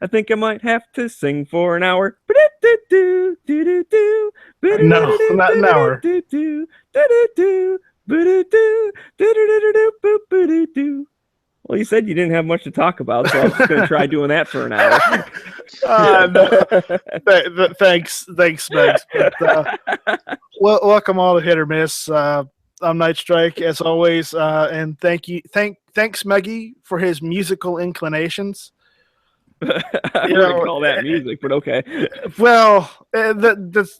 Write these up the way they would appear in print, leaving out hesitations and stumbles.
I think I might have to sing for an hour. No, not an hour. Well, you said you didn't have much to talk about, so I was just going to try doing that for an hour. No. Thanks, Megs. But, welcome all to Hit or Miss. I'm Night Strike as always, and thanks Meggie for his musical inclinations. I wouldn't call that music, but okay. Well,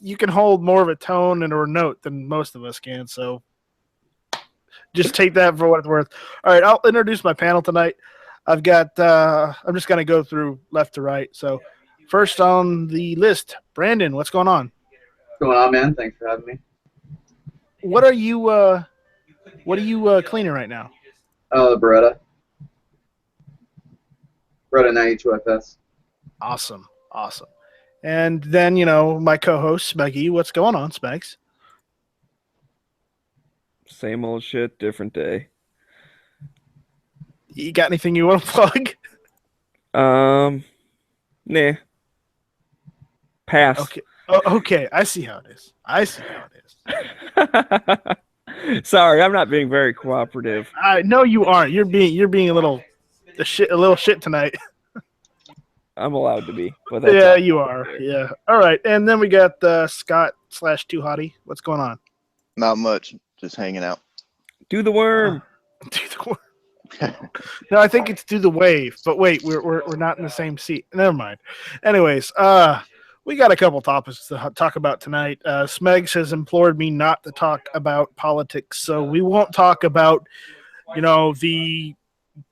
you can hold more of a tone and or note than most of us can, so just take that for what it's worth. All right, I'll introduce my panel tonight. I've got I'm just going to go through left to right. So first on the list, Brandon, what's going on? What's going on, man? Thanks for having me. What are you cleaning right now? Oh, the Beretta 92 FS. Awesome. And then, my co-host, Smeggy. What's going on, Smegs? Same old shit, different day. You got anything you want to plug? Nah. Pass. Okay. Okay, I see how it is. Sorry, I'm not being very cooperative. I know you aren't. You're being a little shit tonight. I'm allowed to be, but that's yeah, you are. Yeah. All right, and then we got Scott / Too Hottie. What's going on? Not much. Just hanging out. Do the worm. Do the worm. No, I think it's do the wave. But wait, we're not in the same seat. Never mind. Anyways, we got a couple topics to talk about tonight. Smegs has implored me not to talk about politics, so we won't talk about, the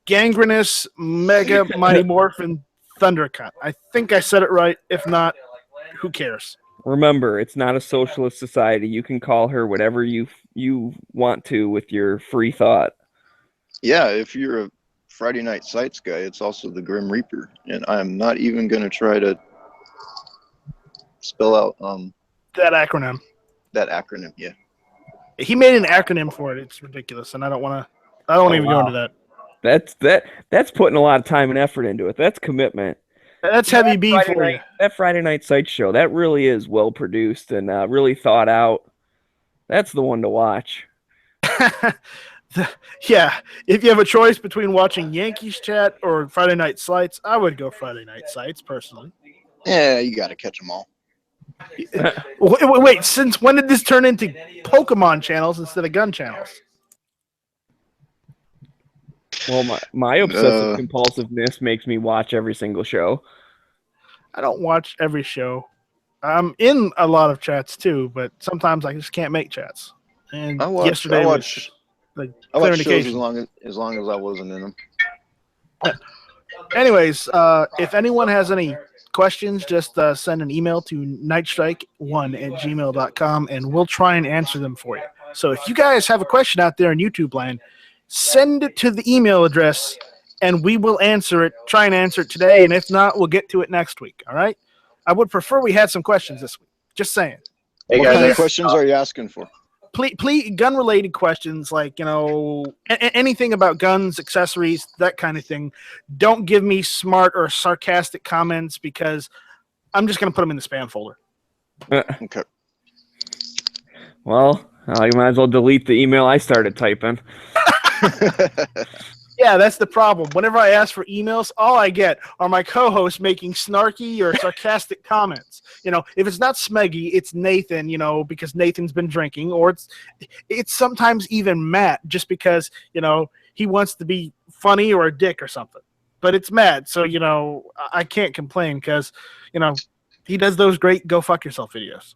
gangrenous mega mighty morphin thundercut. I think I said it right. If not, who cares? Remember, it's not a socialist society. You can call her whatever you want to with your free thought. Yeah, if you're a Friday Night Sights guy, it's also the Grim Reaper, and I'm not even going to try to spell out that acronym. That acronym, yeah. He made an acronym for it. It's ridiculous, and I don't want to even go into that. That's putting a lot of time and effort into it. That's commitment. That's heavy B for you. That Friday Night Sights show, that really is well produced and really thought out. That's the one to watch. Yeah, if you have a choice between watching Yankees Chat or Friday Night Sights, I would go Friday Night Sights personally. Yeah, you got to catch them all. Wait, since when did this turn into Pokemon channels instead of gun channels? Well, my obsessive compulsiveness makes me watch every single show. I don't watch every show. I'm in a lot of chats too, but sometimes I just can't make chats. And yesterday I watch shows as long as I wasn't in them. Anyways, if anyone has any questions, just send an email to nightstrike1@gmail.com and we'll try and answer them for you. So if you guys have a question out there in YouTube land, send it to the email address and we will answer it, try and answer it today, and if not, we'll get to it next week, all right? I would prefer we had some questions this week. Just saying. Hey, what kind of questions are you asking for? Please, gun-related questions like, anything about guns, accessories, that kind of thing. Don't give me smart or sarcastic comments because I'm just going to put them in the spam folder. Okay. Well, you might as well delete the email I started typing. Yeah, that's the problem. Whenever I ask for emails, all I get are my co-hosts making snarky or sarcastic comments. If it's not Smeggy, it's Nathan, because Nathan's been drinking, or it's sometimes even Matt, just because, he wants to be funny or a dick or something. But it's Matt, so, I can't complain because, he does those great go fuck yourself videos.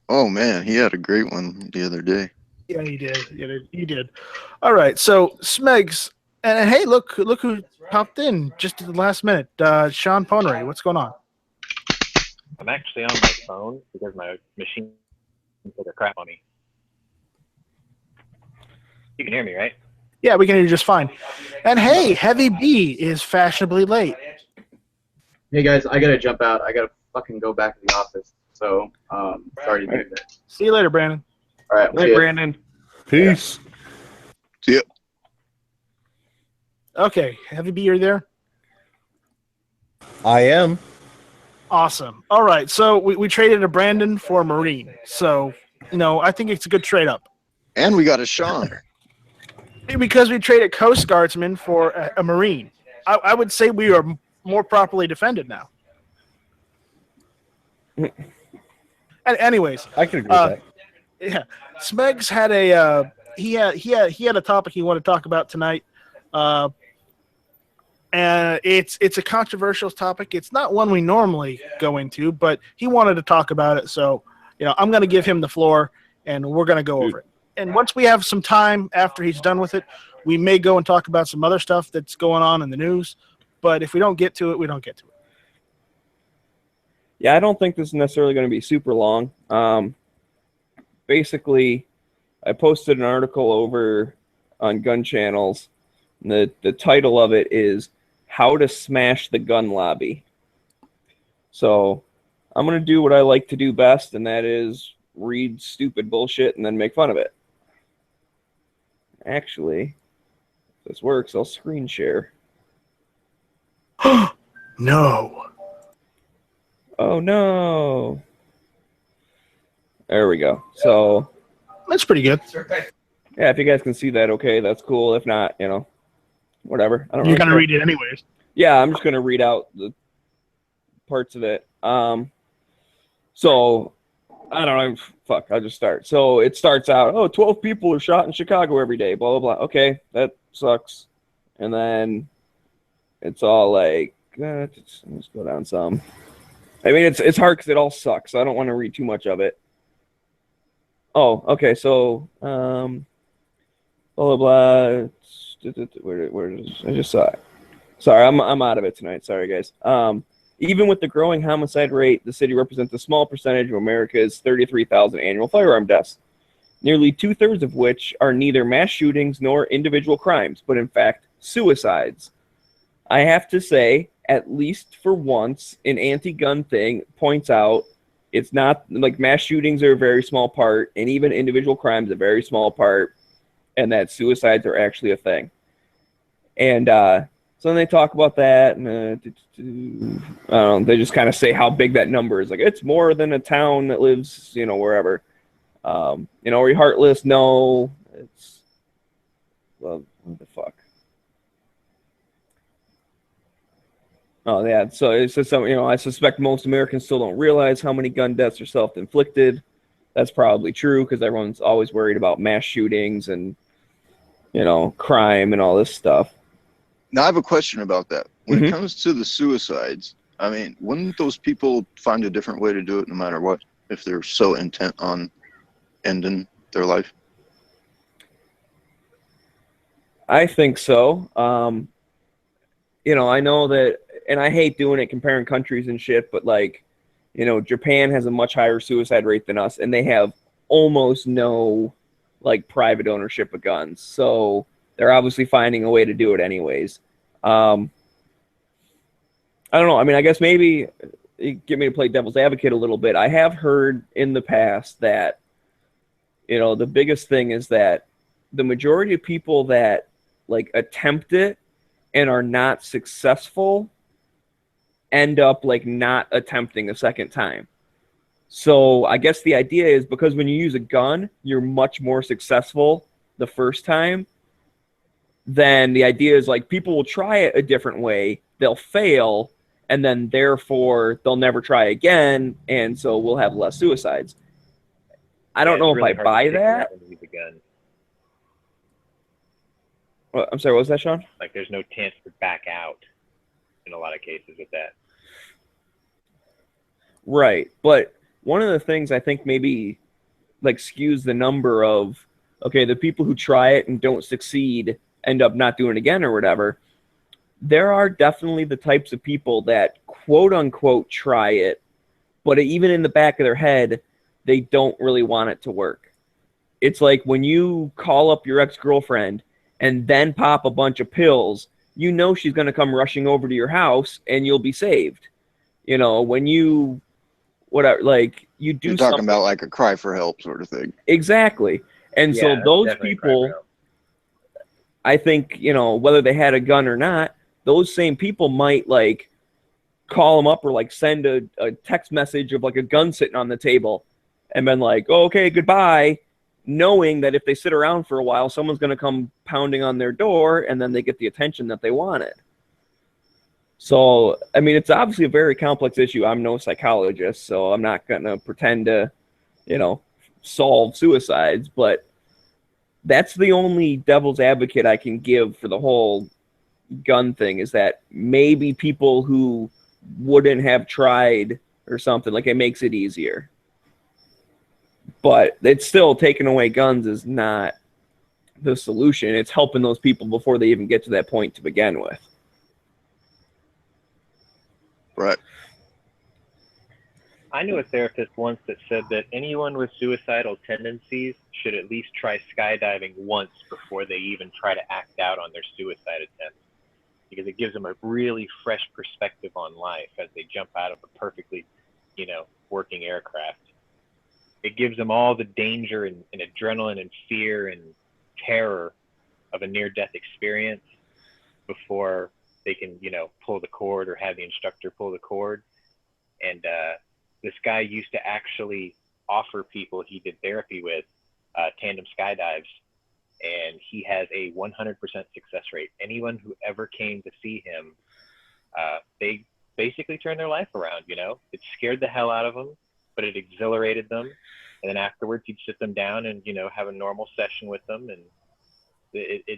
Oh, man, he had a great one the other day. Yeah, he did. He did. All right, so Smegs, and hey, look who popped in just at the last minute. Sean Ponery, what's going on? I'm actually on my phone because my machine took a crap on me. You can hear me, right? Yeah, we can hear you just fine. And hey, Heavy B is fashionably late. Hey guys, I gotta jump out. I gotta fucking go back to the office. So, sorry to do that. See you later, Brandon. All right, Hey, Brandon. Peace. See ya. Okay, Heavy B, you're there? I am. Awesome. All right, so we traded a Brandon for a Marine. So, I think it's a good trade-up. And we got a Sean. Because we traded Coast Guardsman for a Marine. I would say we are more properly defended now. Anyways, I can agree with that. yeah, Smegs had he had a topic he wanted to talk about tonight, and it's a controversial topic. It's not one we normally go into, but he wanted to talk about it. So, I'm going to give him the floor, and we're going to go over it. And once we have some time after he's done with it, we may go and talk about some other stuff that's going on in the news. But if we don't get to it, we don't get to it. Yeah, I don't think this is necessarily going to be super long. Basically, I posted an article over on Gun Channels. And the title of it is How to Smash the Gun Lobby. So I'm going to do what I like to do best, and that is read stupid bullshit and then make fun of it. Actually, if this works, I'll screen share. No. Oh, no. There we go. So, That's pretty good. yeah, if you guys can see that, okay, that's cool. If not, whatever. I don't You're really going to care. read it anyways. Yeah, I'm just going to read out the parts of it. So, I don't know. Fuck, I'll just start. So, it starts out, 12 people are shot in Chicago every day, blah, blah, blah. Okay, that sucks. And then it's all like, let's go down some. I mean, it's hard because it all sucks. So I don't want to read too much of it. Oh, okay. So, blah, blah, blah. Where I just saw it. Sorry, I'm out of it tonight. Sorry, guys. Even with the growing homicide rate, the city represents a small percentage of America's 33,000 annual firearm deaths, nearly 2/3 of which are neither mass shootings nor individual crimes, but in fact suicides. I have to say, at least for once, an anti-gun thing points out it's not like mass shootings are a very small part, and even individual crimes a very small part, and that suicides are actually a thing. And so then they talk about that, and I don't know, they just kind of say how big that number is. Like, it's more than a town that lives, wherever. Are you heartless? No. It's, well, what the fuck? Oh, yeah. So it's just some, I suspect most Americans still don't realize how many gun deaths are self-inflicted. That's probably true because everyone's always worried about mass shootings and, crime and all this stuff. Now, I have a question about that. When Mhm. it comes to the suicides, I mean, wouldn't those people find a different way to do it no matter what, if they're so intent on ending their life? I think so. I know that, and I hate doing it comparing countries and shit, but Japan has a much higher suicide rate than us, and they have almost no private ownership of guns. So they're obviously finding a way to do it anyways. I don't know. I mean, I guess maybe you get me to play devil's advocate a little bit. I have heard in the past that, the biggest thing is that the majority of people that attempt it and are not successful end up not attempting a second time. So I guess the idea is because when you use a gun, you're much more successful the first time. Then the idea is people will try it a different way, they'll fail, and then therefore they'll never try again, and so we'll have less suicides. I don't know if I buy that. I'm sorry, what was that, Sean? There's no chance to back out in a lot of cases with that. Right, but one of the things I think maybe skews the number of, okay, the people who try it and don't succeed end up not doing it again or whatever. There are definitely the types of people that quote unquote try it, but even in the back of their head, they don't really want it to work. It's like when you call up your ex-girlfriend and then pop a bunch of pills, she's going to come rushing over to your house and you'll be saved. You know, when you whatever, like you do You're talking something about like a cry for help sort of thing. exactly, and so Yeah, that's those definitely a cry for people, help. I think, you know, whether they had a gun or not, those same people might like call them up or like send a text message of like a gun sitting on the table and been like, oh, okay, goodbye, knowing that if they sit around for a while, someone's going to come pounding on their door and then they get the attention that they wanted. So, I mean, it's obviously a very complex issue. I'm no psychologist, so I'm not going to pretend to, you know, solve suicides, but that's the only devil's advocate I can give for the whole gun thing is that maybe people who wouldn't have tried or something, like it makes it easier. But it's still taking away guns is not the solution. It's helping those people before they even get to that point to begin with. Right. I knew a therapist once that said that anyone with suicidal tendencies should at least try skydiving once before they even try to act out on their suicide attempt, because it gives them a really fresh perspective on life as they jump out of a perfectly, you know, working aircraft. It gives them all the danger and adrenaline and fear and terror of a near-death experience before they can, you know, pull the cord or have the instructor pull the cord. And this guy used to actually offer people he did therapy with tandem skydives, and he has a 100% success rate. Anyone who ever came to see him, they basically turned their life around, you know? It scared the hell out of them, but it exhilarated them. And then afterwards, he'd sit them down and, you know, have a normal session with them, and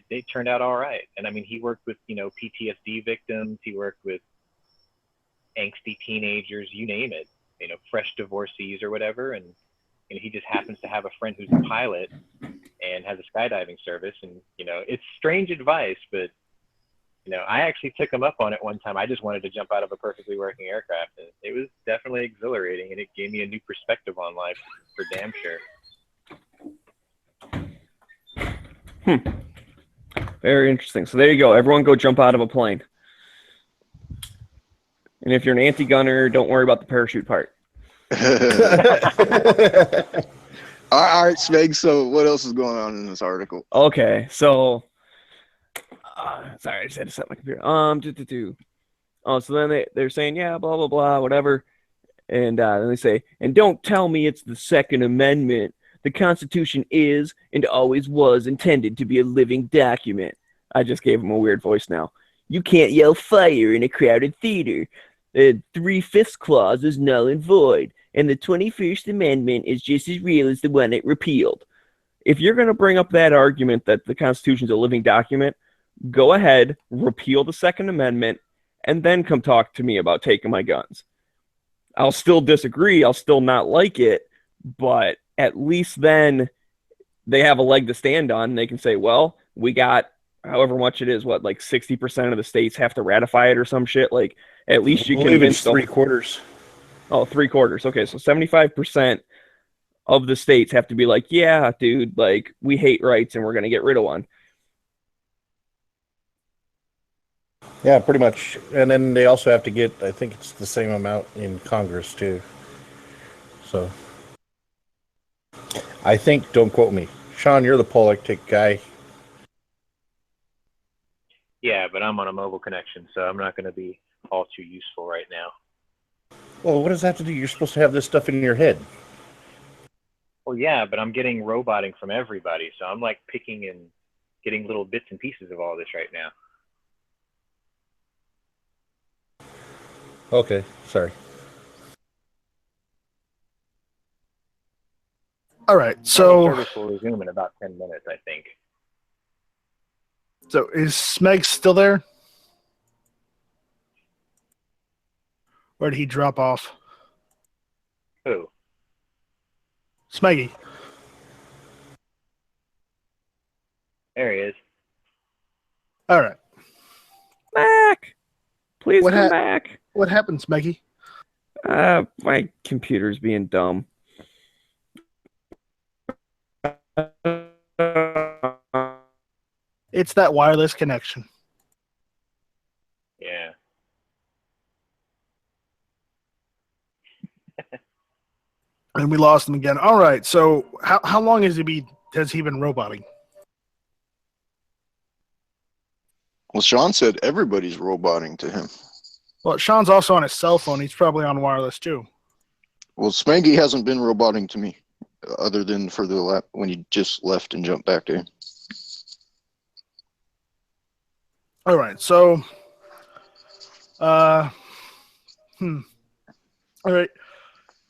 they turned out all right. And I mean, he worked with, you know, PTSD victims. He worked with angsty teenagers, you name it, you know, fresh divorcees or whatever. And he just happens to have a friend who's a pilot and has a skydiving service. And, you know, it's strange advice, but, you know, I actually took him up on it one time. I just wanted to jump out of a perfectly working aircraft. And it was definitely exhilarating, and it gave me a new perspective on life for damn sure. Very interesting. So there you go. Everyone go jump out of a plane. And if you're an anti-gunner, don't worry about the parachute part. All right, Smeg. So what else is going on in this article? Okay, so sorry, I just had to set my computer. Oh, so then they're saying, yeah, blah blah blah, whatever, and then they say, and don't tell me it's the Second Amendment. The Constitution is and always was intended to be a living document. I just gave him a weird voice now. You can't yell fire in a crowded theater. The 3/5 clause is null and void, and the 21st Amendment is just as real as the one it repealed. If you're going to bring up that argument that the Constitution is a living document, go ahead, repeal the Second Amendment, and then come talk to me about taking my guns. I'll still disagree. I'll still not like it, but at least then they have a leg to stand on. They can say, well, we got however much it is, what, like 60% of the states have to ratify it or some shit. Like, at least you I believe convince it's 3/4. Oh, 3/4. Okay, so 75% of the states have to be like, yeah, dude, like, we hate rights and we're going to get rid of one. Yeah, pretty much. And then they also have to get, I think it's the same amount in Congress, too. So, I think, don't quote me. Sean, you're the politic guy. Yeah, but I'm on a mobile connection, so I'm not going to be all too useful right now. Well, what does that have to do? You're supposed to have this stuff in your head. Well, yeah, but I'm getting roboting from everybody, so I'm like picking and getting little bits and pieces of all this right now. Okay, sorry. All right, The so service will resume in about 10 minutes, I think. so is Smeg still there, or did he drop off? Who? Smeggy. There he is. All right. Back! Please What come back. What happened, Smeggy? My computer's being dumb. It's that wireless connection. Yeah. And we lost him again. All right. So how long has he been roboting? Well, Sean said everybody's roboting to him. Well, Sean's also on his cell phone. He's probably on wireless too. Well, Smeggy hasn't been roboting to me, other than for the lap when he just left and jumped back to him. All right. So, all right.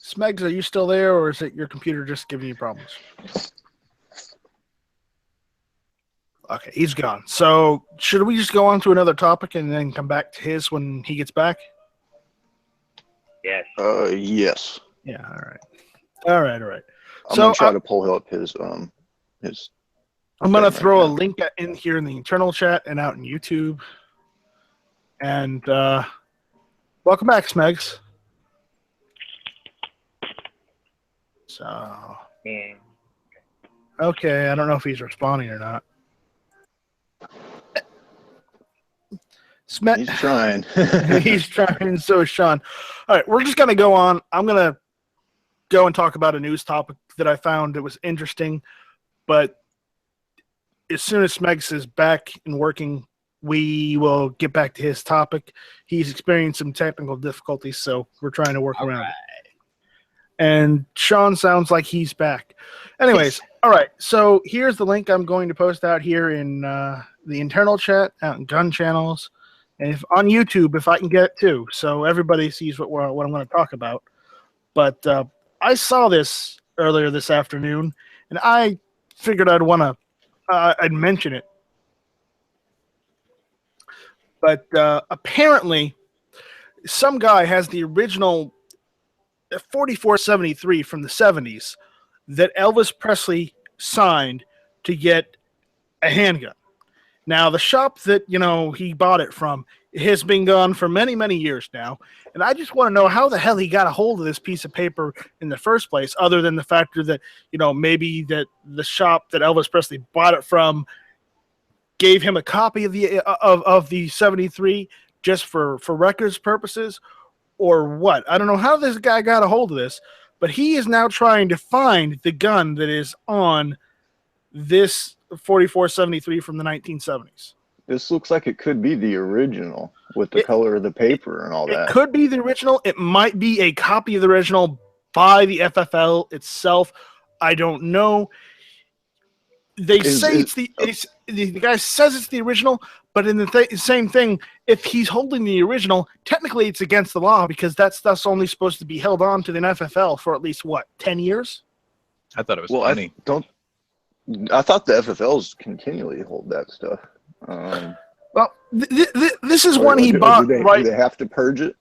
Smegs, are you still there, or is it your computer just giving you problems? Okay, he's gone. So should we just go on to another topic and then come back to his when he gets back? Yes. Yes. Yeah, all right. I'm gonna try to pull up his. I'm gonna throw a link in here in the internal chat and out in YouTube. And welcome back, Smegs. So okay, I don't know if he's responding or not. He's trying. He's trying, so is Sean. All right, we're just going to go on. I'm going to go and talk about a news topic that I found that was interesting. But as soon as Smegs is back and working, we will get back to his topic. He's experienced some technical difficulties, so we're trying to work around it. And Sean sounds like he's back. Anyways, all right, so here's the link I'm going to post out here in the internal chat, out in gun channels, and if on YouTube, if I can get it too, so everybody sees what I'm going to talk about. But I saw this earlier this afternoon, and I figured I'd mention it. But apparently, some guy has the original 4473 from the 70s that Elvis Presley signed to get a handgun. Now, the shop that, he bought it from has been gone for many, many years now. And I just want to know how the hell he got a hold of this piece of paper in the first place, other than the factor that, maybe that the shop that Elvis Presley bought it from gave him a copy of the 73 just for records purposes, or what. I don't know how this guy got a hold of this, but he is now trying to find the gun that is on this 4473 from the 1970s. This looks like it could be the original with the color of the paper and all that. It could be the original. It might be a copy of the original by the FFL itself. I don't know. They say the guy says it's the original, but in the same thing, if he's holding the original, technically it's against the law because that stuff's only supposed to be held on to the FFL for at least 10 years? I thought it was funny. I thought the FFLs continually hold that stuff. Well, this is one he bought. Do they have to purge it?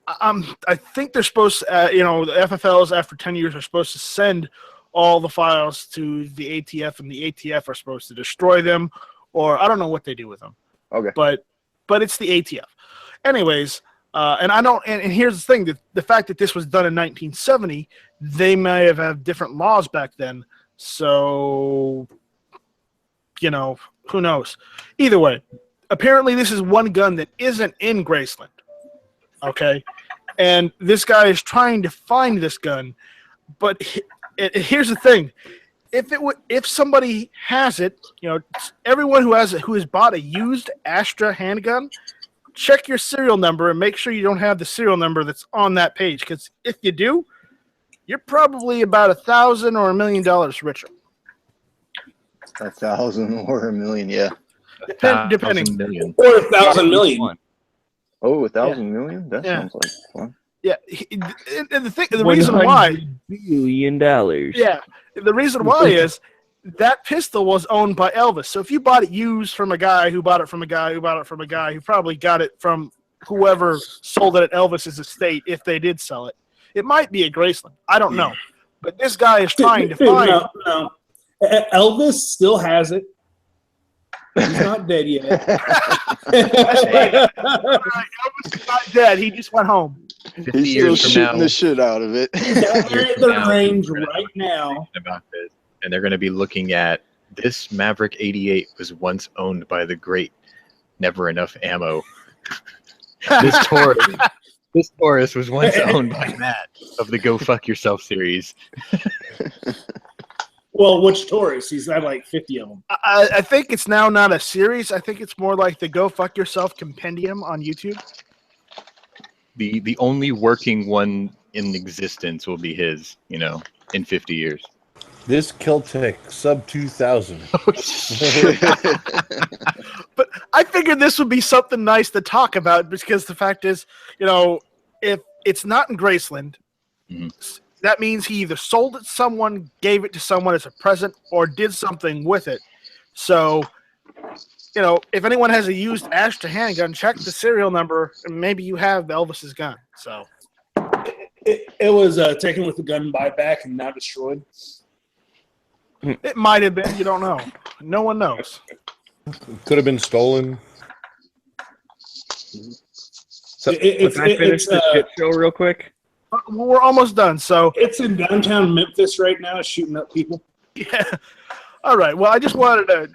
I think they're supposed to, the FFLs after 10 years are supposed to send all the files to the ATF, and the ATF are supposed to destroy them, or I don't know what they do with them. Okay. But it's the ATF. Anyways, and here's the thing, the fact that this was done in 1970, they may have had different laws back then. So, who knows? Either way, apparently this is one gun that isn't in Graceland. Okay? And this guy is trying to find this gun, but here's the thing. If somebody has it, everyone who has bought a used Astra handgun, check your serial number and make sure you don't have the serial number that's on that page. Because if you do, you're probably about $1,000 or $1 million richer. 1,000 or $1 million, yeah. Depending. Million. Or 1,000 million. Oh, 1,000 million? That sounds like fun. Yeah, and the reason why $1 billion. Yeah, the reason why is that pistol was owned by Elvis. So if you bought it used from a guy who bought it from a guy who bought it from a guy who probably got it from whoever sold it at Elvis's estate, if they did sell it, it might be a Graceland. I don't know, but this guy is trying to find. No. Elvis still has it. He's not dead yet. Elvis is not dead. He just went home. He's still shooting the shit out of it. He's out there at the range right now. About this, and they're going to be looking at this Maverick 88 was once owned by the great Never Enough Ammo. This Taurus This Taurus was once owned by Matt of the Go Fuck Yourself series. Well, which Taurus? He's had like 50 of them. I think it's now not a series. I think it's more like the Go Fuck Yourself compendium on YouTube. The only working one in existence will be his, in 50 years. This Celtic sub 2000. But I figured this would be something nice to talk about because the fact is, if it's not in Graceland, that means he either sold it to someone, gave it to someone as a present, or did something with it. So, if anyone has a used Ashton handgun, check the serial number, and maybe you have Elvis's gun. So it was taken with the gun buyback and now destroyed. It might have been. You don't know. No one knows. Could have been stolen. So can I finish the shit show real quick? We're almost done. So it's in downtown Memphis right now, shooting up people. Yeah. All right. Well, I just wanted to,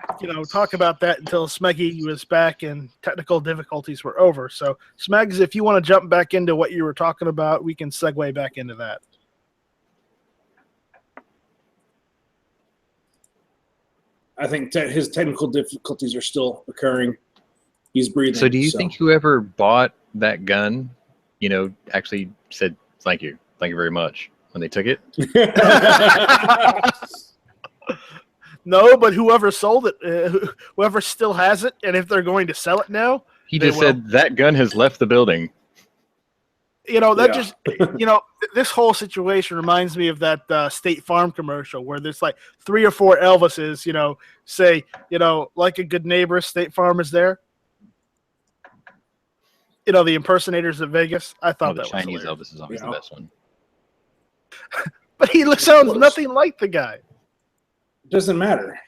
talk about that until Smeggy was back and technical difficulties were over. So, Smegs, if you want to jump back into what you were talking about, we can segue back into that. I think his technical difficulties are still occurring. He's breathing. So do you think whoever bought that gun, actually said thank you very much when they took it? No, but whoever sold it, whoever still has it, and if they're going to sell it now, he just said that gun has left the building. This whole situation reminds me of that State Farm commercial where there's like 3 or 4 Elvises, say, like a good neighbor, State Farm is there. The impersonators of Vegas. I thought that Chinese was Elvis is always the best one. But he sounds nothing like the guy. Doesn't matter.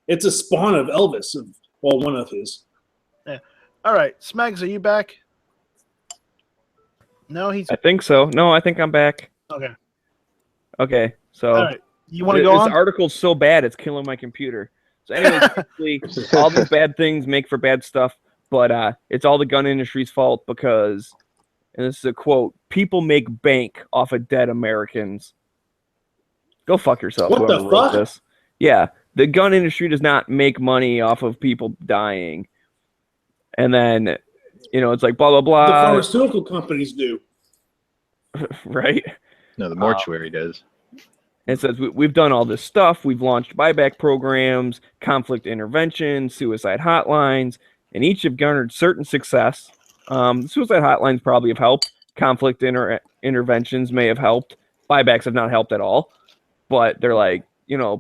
It's a spawn of Elvis, one of his. Yeah. All right, Smegs, are you back? No, I think so. No, I think I'm back. Okay. So all right. You want to go on? This article's so bad it's killing my computer. So anyways, basically, all these bad things make for bad stuff, but it's all the gun industry's fault because, and this is a quote, people make bank off of dead Americans. Go fuck yourself. What the fuck? This. Yeah, the gun industry does not make money off of people dying. And then, it's like blah, blah, blah. The pharmaceutical companies do. Right? No, the mortuary does. It says, we've done all this stuff. We've launched buyback programs, conflict intervention, suicide hotlines, and each have garnered certain success. Suicide hotlines probably have helped. Conflict interventions may have helped. Buybacks have not helped at all. But they're like,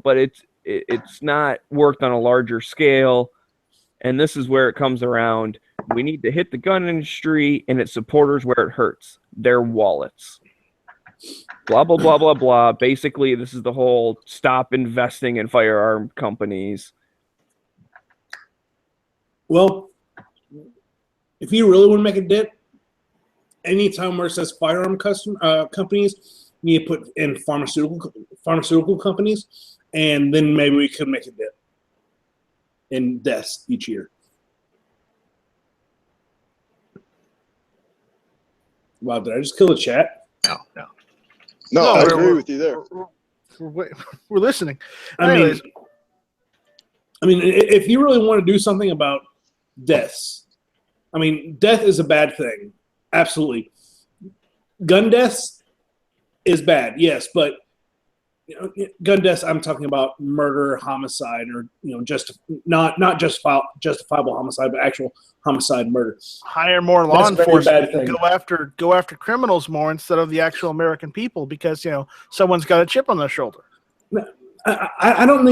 but it's not worked on a larger scale. And this is where it comes around. We need to hit the gun industry and its supporters where it hurts, their wallets. Blah, blah, blah, blah, blah. Basically, this is the whole stop investing in firearm companies. Well, if you really want to make a dent, anytime where it says firearm companies, you need to put in pharmaceutical companies, and then maybe we could make a dent in deaths each year. Wow, did I just kill the chat? No, I agree with you there. We're listening. I mean, if you really want to do something about deaths, death is a bad thing. Absolutely. Gun deaths is bad, yes, but gun deaths, I'm talking about murder, homicide, or just not justifiable homicide, but actual homicide, murder. Hire more law enforcement. Go after criminals more instead of the actual American people because someone's got a chip on their shoulder. I don't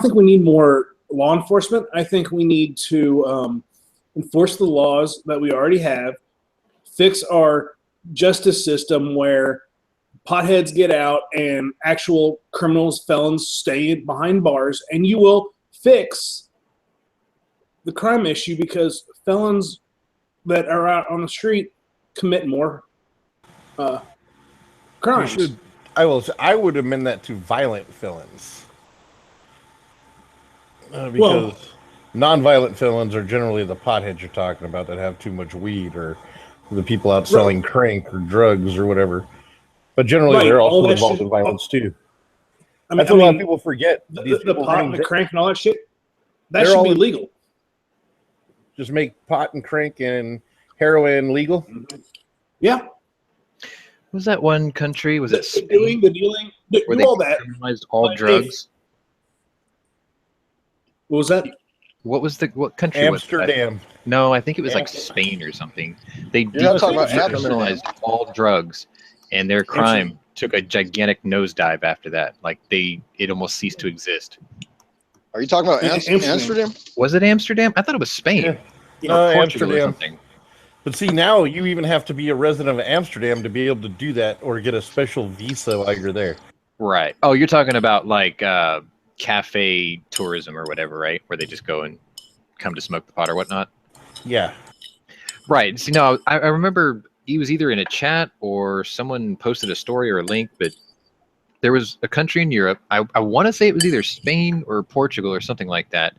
think we need more law enforcement. I think we need to enforce the laws that we already have, fix our justice system where potheads get out and actual criminals, felons stay behind bars, and you will fix the crime issue because felons that are out on the street commit more crimes. I would amend that to violent felons. Because non-violent felons are generally the potheads you're talking about that have too much weed or the people out selling crank or drugs or whatever. But generally, Right, they're all also that involved shit- in violence too. I That's what a lot of people forget. These The people pot running and the crank and all that shit, that They're should all be in- legal. just make pot and crank and heroin legal. Yeah. Was that one country? Was it Spain? Doing the dealing, do Where they all that. criminalized all But drugs? What was that? What country was that? Amsterdam. No, I think it was like Spain or something. They You're not talking about decriminalized all drugs, and their crime took a gigantic nosedive after that. Like it almost ceased to exist. Are you talking about Amsterdam. Amsterdam? Was it Amsterdam? I thought it was Spain. Yeah. Or No, Portugal or Amsterdam. something. But see, now you even have to be a resident of Amsterdam to be able to do that or get a special visa while you're there. Right. Oh, you're talking about like cafe tourism or whatever, right? Where they just go and come to smoke the pot or whatnot. Yeah. Right. See, no, I remember he was either in a chat or someone posted a story or a link, but there was a country in Europe. I want to say it was either Spain or Portugal or something like that.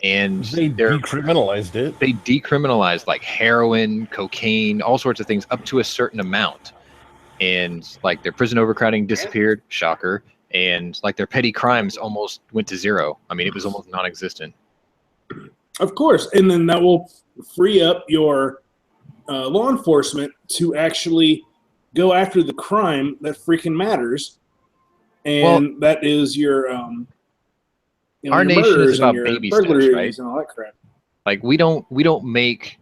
And They decriminalized it. They decriminalized like heroin, cocaine, all sorts of things up to a certain amount. And like their prison overcrowding disappeared, shocker. And like their petty crimes almost went to zero. I mean, it was almost non-existent. Of course. And then that will free up your law enforcement to actually go after the crime that freaking matters. And that is your our your nation is murders and about your baby burglaries steps, right? and all that crap. Like we don't make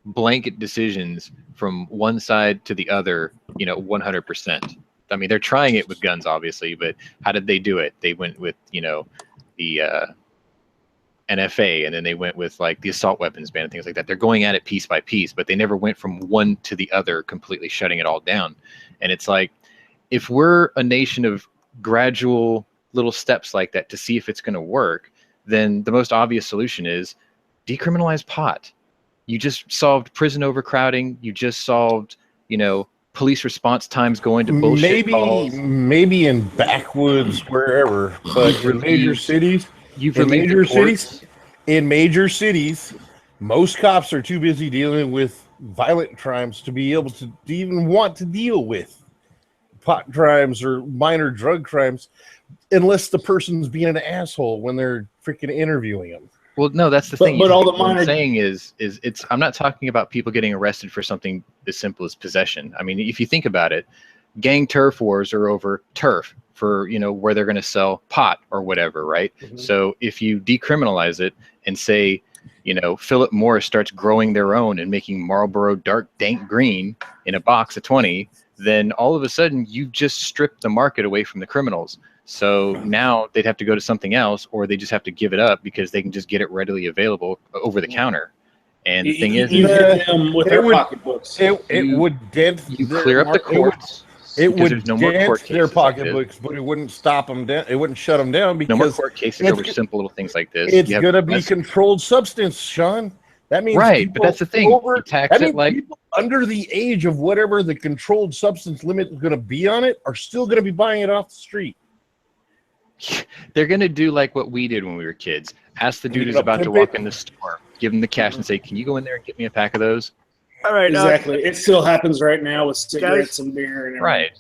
blanket decisions from one side to the other, 100%. I mean, they're trying it with guns, obviously, but how did they do it? They went with, the NFA, and then they went with like the assault weapons ban and things like that. They're going at it piece by piece, but they never went from one to the other, completely shutting it all down. And it's like, if we're a nation of gradual little steps like that to see if it's going to work, then the most obvious solution is decriminalize pot. You just solved prison overcrowding. You just solved, police response times going to bullshit calls. Maybe in backwoods wherever, but in major cities, in major cities, most cops are too busy dealing with violent crimes to be able to even want to deal with pot crimes or minor drug crimes, unless the person's being an asshole when they're freaking interviewing them. Well, no, that's the thing. But all the what minor... I'm saying is it's. I'm not talking about people getting arrested for something as simple as possession. I mean, if you think about it, gang turf wars are over turf for where they're going to sell pot or whatever, right? Mm-hmm. So if you decriminalize it and say, Philip Morris starts growing their own and making Marlboro dark dank green in a box of 20, then all of a sudden you've just stripped the market away from the criminals. So now they'd have to go to something else, or they just have to give it up because they can just get it readily available over the counter. And the thing is, you hit them with their pocketbooks. It would dent. You clear up the courts. It would no dent their pocketbooks, but it wouldn't stop them down. It wouldn't shut them down because no more court cases over simple little things like this. It's going to be controlled substance, Sean. That means right, but that's the thing. You tax it like people under the age of whatever the controlled substance limit is going to be on it are still going to be buying it off the street. They're going to do like what we did when we were kids. Ask the dude who's about to walk in the store, give him the cash and say, "Can you go in there and get me a pack of those?" All right. Exactly. It still happens right now with cigarettes and beer and everything. Right.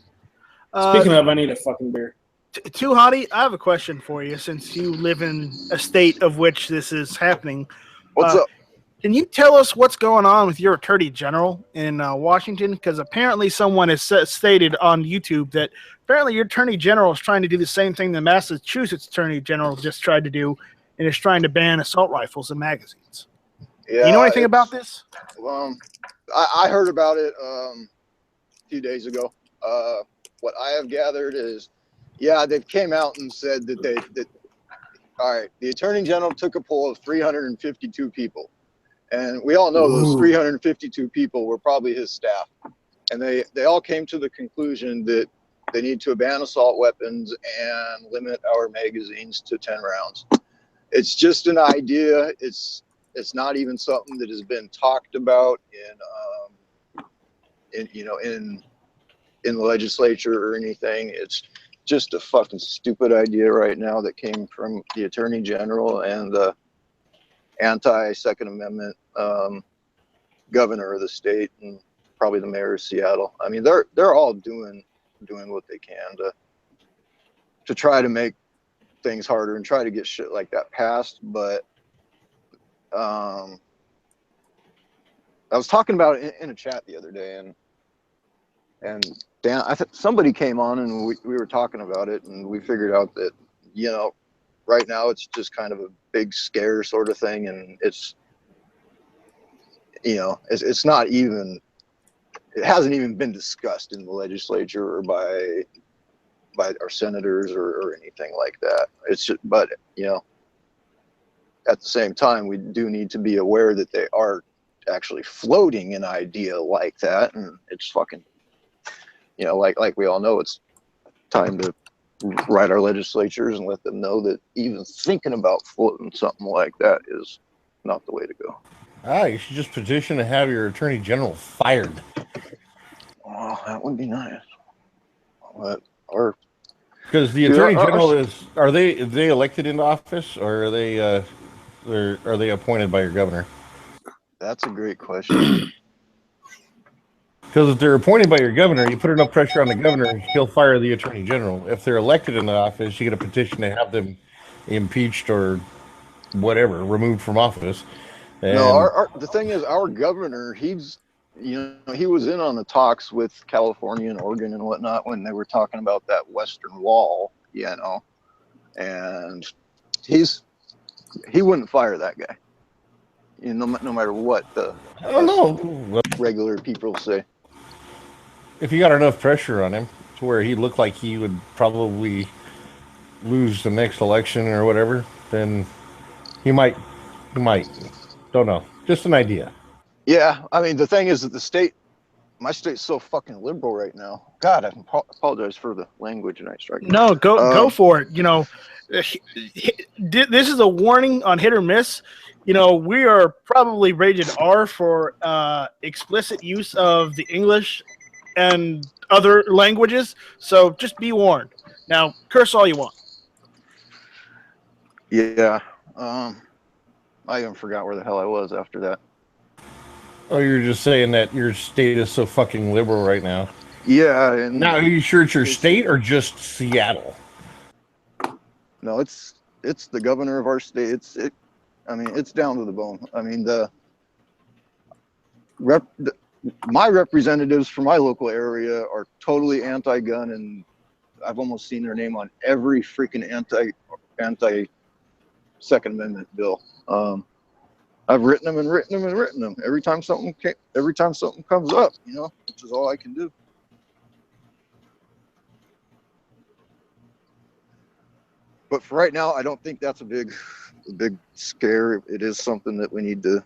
Speaking of, I need a fucking beer. Too Hottie, I have a question for you since you live in a state of which this is happening. What's up? Can you tell us what's going on with your Attorney General in Washington? Because apparently someone has stated on YouTube that apparently your Attorney General is trying to do the same thing the Massachusetts Attorney General just tried to do, and is trying to ban assault rifles and magazines. Yeah, you know anything about this? I heard about it a few days ago. What I have gathered is, they came out and said that all right, the Attorney General took a poll of 352 people. And we all know those 352 people were probably his staff. And they all came to the conclusion that they need to ban assault weapons and limit our magazines to 10 rounds. It's just an idea. It's not even something that has been talked about in the legislature or anything. It's just a fucking stupid idea right now that came from the Attorney General and the anti-Second Amendment governor of the state and probably the mayor of Seattle. I mean, they're all doing what they can to try to make things harder and try to get shit like that passed. But I was talking about it in a chat the other day, and Dan, somebody came on and we were talking about it, and we figured out that, you know, right now it's just kind of a big scare sort of thing, and it's, you know, it's not even, it hasn't even been discussed in the legislature or by our senators or anything like that. It's just, but, you know, at the same time, we do need to be aware that they are actually floating an idea like that, and it's fucking, you know, like we all know, it's time to write our legislatures and let them know that even thinking about floating something like that is not the way to go. You should just petition to have your attorney general fired. Oh, that would be nice. Or because the attorney general are they elected into office, or are they appointed by your governor? That's a great question. Because if they're appointed by your governor, you put enough pressure on the governor, he'll fire the attorney general. If they're elected into office, you get a petition to have them impeached or whatever, removed from office. And no, the thing is, our governor, he's, you know, he was in on the talks with California and Oregon and whatnot when they were talking about that Western Wall, you know, and he wouldn't fire that guy, you know, no matter what the I don't know regular people say. If you got enough pressure on him to where he looked like he would probably lose the next election or whatever, then he might. Don't know. Just an idea. Yeah, I mean, the thing is that my state's so fucking liberal right now. God, I apologize for the language and I strike. No, go for it. You know, this is a warning on hit or miss. You know, we are probably rated R for explicit use of the English and other languages. So just be warned. Now, curse all you want. Yeah. I even forgot where the hell I was after that. Oh, you're just saying that your state is so fucking liberal right now. Yeah. And now, are you sure it's your state or just Seattle? No, it's the governor of our state. I mean, it's down to the bone. I mean, my representatives from my local area are totally anti-gun, and I've almost seen their name on every freaking anti Second Amendment bill. I've written them every time something comes up, you know, which is all I can do. But for right now, I don't think that's a big scare. It is something that we need to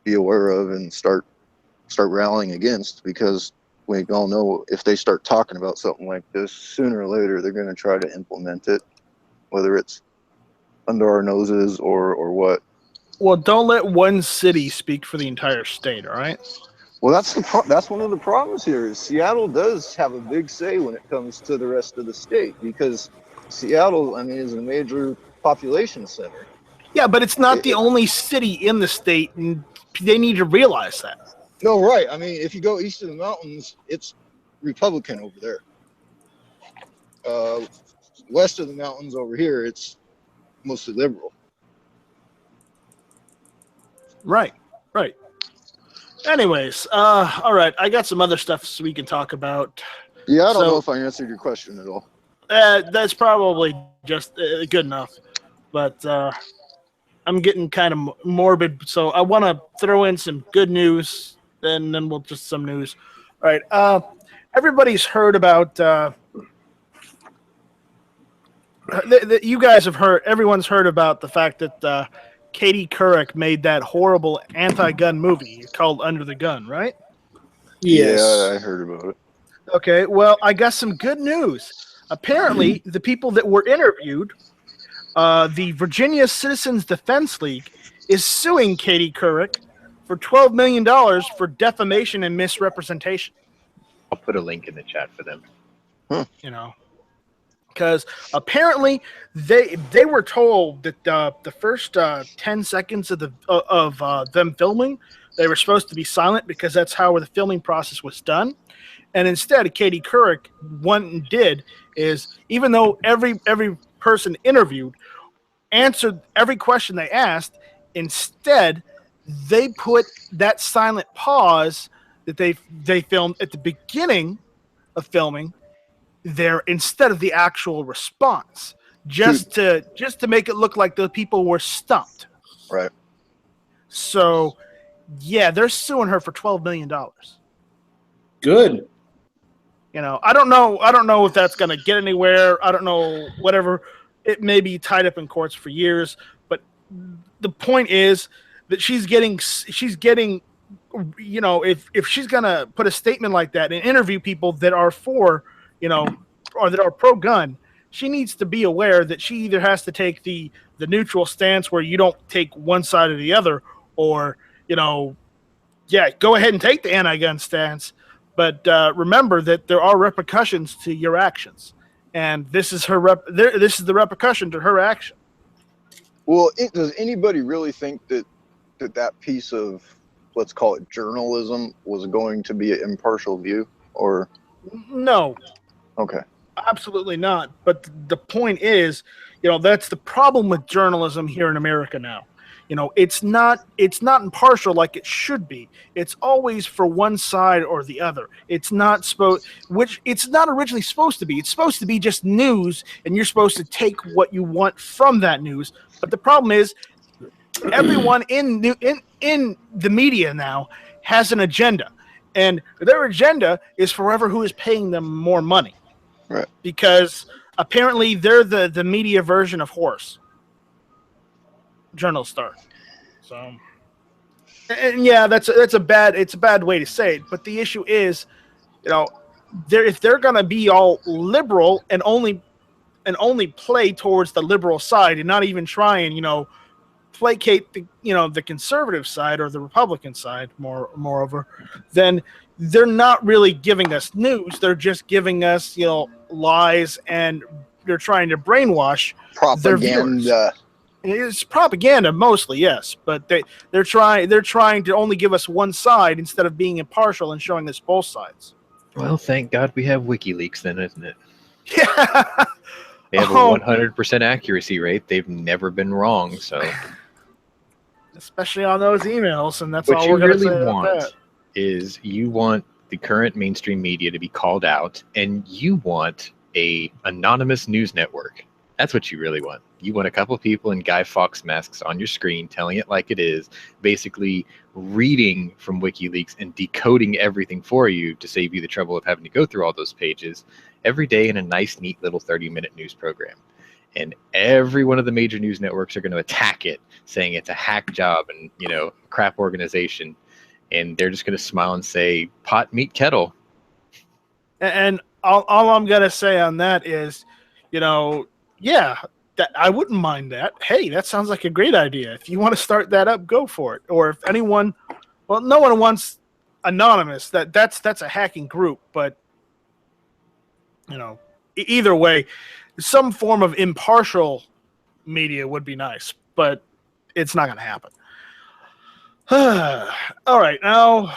be aware of and start rallying against, because we all know if they start talking about something like this, sooner or later they're going to try to implement it, whether it's under our noses or what. Well, don't let one city speak for the entire state, all right? Well, that's one of the problems here is Seattle does have a big say when it comes to the rest of the state, because Seattle, I mean, is a major population center. Yeah, but it's not the only city in the state, and they need to realize that. No, right. I mean, if you go east of the mountains, it's Republican over there. West of the mountains over here, it's mostly liberal. Right. Anyways, all right. I got some other stuff so we can talk about. Yeah, I don't know if I answered your question at all. That's probably just good enough. But I'm getting kind of morbid, so I want to throw in some good news, and then we'll just some news. All right. Everybody's heard about. You guys have heard. Everyone's heard about the fact that Katie Couric made that horrible anti-gun movie called Under the Gun, right? Yes. Yeah, I heard about it. Okay, well, I got some good news. Apparently, the people that were interviewed, the Virginia Citizens Defense League, is suing Katie Couric for $12 million for defamation and misrepresentation. I'll put a link in the chat for them. You know, because apparently they were told that the first 10 seconds of them filming They were supposed to be silent because that's how the filming process was done. And instead, Katie Couric went and did is, even though every person interviewed answered every question they asked, instead they put that silent pause that they filmed at the beginning of filming there instead of the actual response, just to make it look like the people were stumped. Right. So, yeah, they're suing her for $12 million. Good. You know, I don't know if that's going to get anywhere. I don't know, whatever. It may be tied up in courts for years, but the point is that she's getting, you know, if she's going to put a statement like that and interview people that are for, you know, or that are pro-gun, she needs to be aware that she either has to take the neutral stance where you don't take one side or the other, or, you know, yeah, go ahead and take the anti-gun stance. But remember that there are repercussions to your actions, and this is this is the repercussion to her action. Well, does anybody really think that piece of, let's call it journalism, was going to be an impartial view? Or no? Okay, absolutely not. But the point is, you know, that's the problem with journalism here in America now. You know, it's not impartial like it should be. It's always for one side or the other. It's not it's not originally supposed to be. It's supposed to be just news, and you're supposed to take what you want from that news. But the problem is, everyone in the media now has an agenda, and their agenda is for whoever who is paying them more money. Right. Because apparently they're the media version of horse. Journal Star. So, and yeah, that's a bad way to say it. But the issue is, you know, if they're gonna be all liberal and only play towards the liberal side and not even try and, you know, placate the conservative side or the Republican side moreover, then they're not really giving us news. They're just giving us, you know, lies, and they're trying to brainwash their viewers. It's propaganda mostly, yes, but they're trying to only give us one side instead of being impartial and showing us both sides. Well, thank God we have WikiLeaks then, isn't it? Yeah. They have a 100% accuracy rate. They've never been wrong, so. Especially on those emails, and that's what all you we're going to really say want about that. Is you want the current mainstream media to be called out, and you want a anonymous news network. That's what you really want. You want a couple of people in Guy Fawkes masks on your screen telling it like it is, basically reading from WikiLeaks and decoding everything for you to save you the trouble of having to go through all those pages every day in a nice, neat little 30-minute news program. And every one of the major news networks are going to attack it, saying it's a hack job and, you know, crap organization. And they're just going to smile and say, pot, meat, kettle. And all I'm going to say on that is, you know, yeah, that I wouldn't mind that. Hey, that sounds like a great idea. If you want to start that up, go for it. Or if anyone, well, no one wants anonymous. That's a hacking group. But, you know, either way, some form of impartial media would be nice. But it's not going to happen. All right, now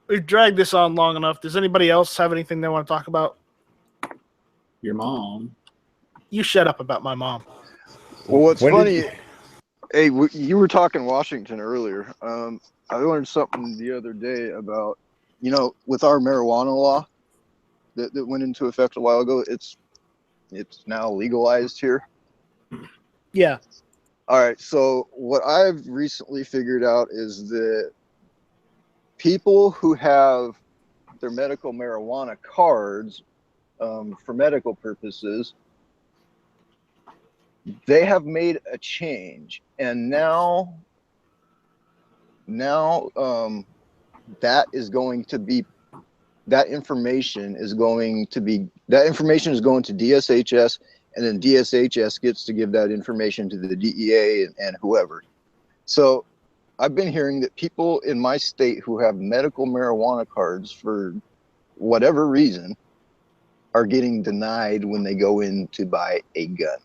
we've dragged this on long enough. Does anybody else have anything they want to talk about? Your mom. You shut up about my mom. Well, what's funny, hey, you were talking Washington earlier. I learned something the other day about, you know, with our marijuana law that went into effect a while ago, it's now legalized here. Yeah. All right, so what I've recently figured out is that people who have their medical marijuana cards for medical purposes, they have made a change, and now that is going to be, that information is going to DSHS. And then DSHS gets to give that information to the DEA and whoever. So I've been hearing that people in my state who have medical marijuana cards for whatever reason are getting denied when they go in to buy a gun.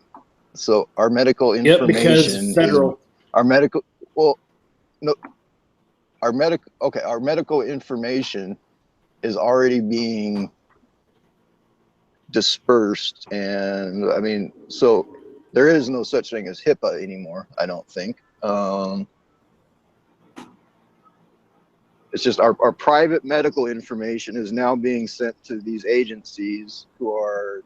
So our medical information because federal. our medical, well, no, our medical information is already being dispersed, and I mean, so there is no such thing as HIPAA anymore, I don't think. It's just our private medical information is now being sent to these agencies who are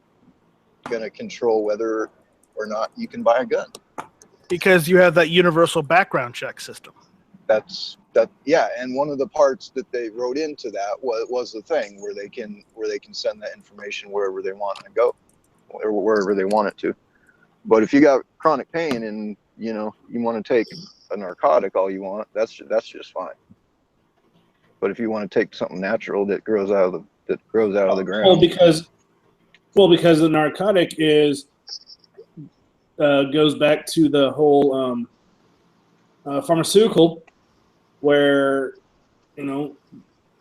going to control whether or not you can buy a gun. Because you have that universal background check system. Yeah, and one of the parts that they wrote into that was the thing where they can send that information wherever they want to go, or wherever they want it to. But if you got chronic pain and you want to take a narcotic all you want, that's just fine. But if you want to take something natural that grows out of the ground, well, because the narcotic goes back to the whole pharmaceutical, where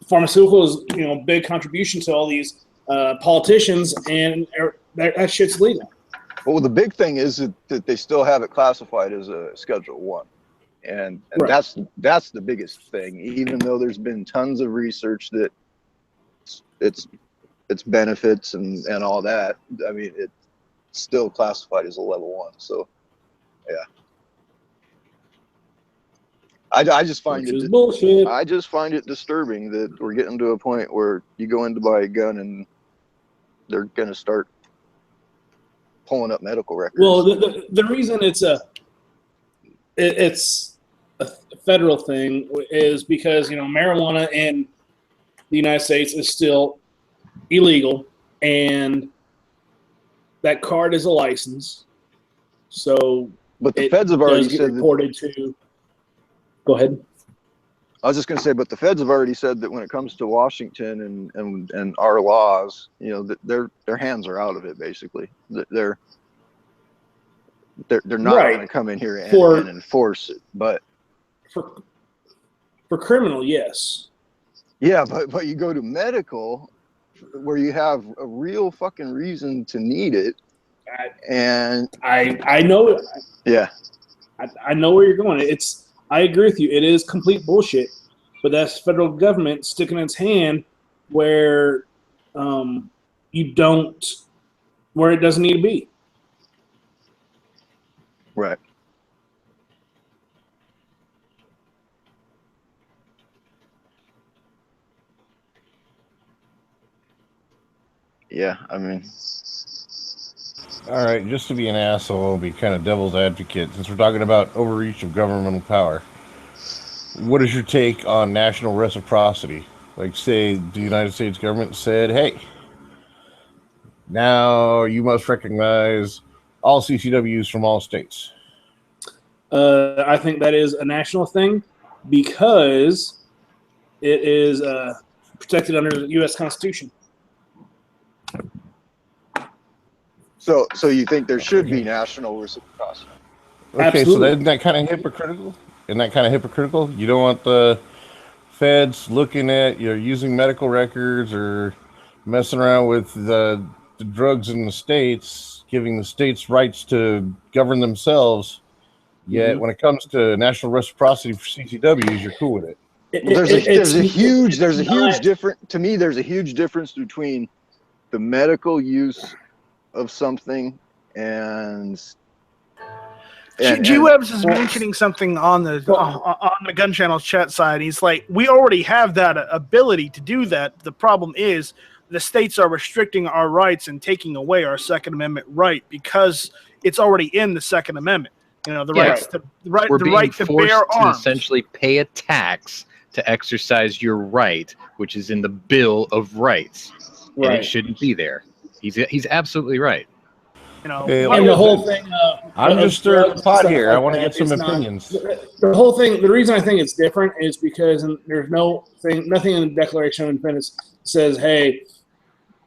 pharmaceutical is big contribution to all these politicians, and that shit's legal. Well, the big thing is that they still have it classified as a Schedule 1. And right. that's the biggest thing, even though there's been tons of research that its benefits and all that. I mean, it's still classified as a Level 1. So, yeah. I just find it bullshit. I just find it disturbing that we're getting to a point where you go in to buy a gun and they're going to start pulling up medical records. Well, the reason it's a federal thing is because marijuana in the United States is still illegal, and that card is a license. So, but the feds have already said reported to. Go ahead. I was just going to say, but the feds have already said that when it comes to Washington and our laws, that their hands are out of it. Basically, they're not right. going to come in here and enforce it. But for criminal, yes. Yeah, but you go to medical, where you have a real fucking reason to need it, and I know it. Yeah, I know where you're going. I agree with you. It is complete bullshit, but that's federal government sticking its hand where where it doesn't need to be. Right. Yeah, I mean. All right, just to be an asshole, I'll be kind of devil's advocate. Since we're talking about overreach of governmental power, what is your take on national reciprocity? Like, say the United States government said, hey, now you must recognize all CCWs from all states. I think that is a national thing because it is protected under the U.S. Constitution. So you think there should be national reciprocity? Okay, Absolutely. So isn't that kind of hypocritical? You don't want the feds looking at using medical records or messing around with the drugs in the states, giving the states rights to govern themselves. Yet when it comes to national reciprocity for CCWs, you're cool with it. There's a huge difference. To me, there's a huge difference between the medical use of something and G-Webs is mentioning something on the Gun Channel's chat side. He's like, we already have that ability to do that. The problem is the states are restricting our rights and taking away our Second Amendment right because it's already in the Second Amendment. Rights to bear arms. To essentially pay a tax to exercise your right, which is in the Bill of Rights, and it shouldn't be there. He's absolutely right. And the whole thing. I'm just stirring the pot here. I want to get some opinions. The whole thing. The reason I think it's different is because there's nothing in the Declaration of Independence says, "Hey,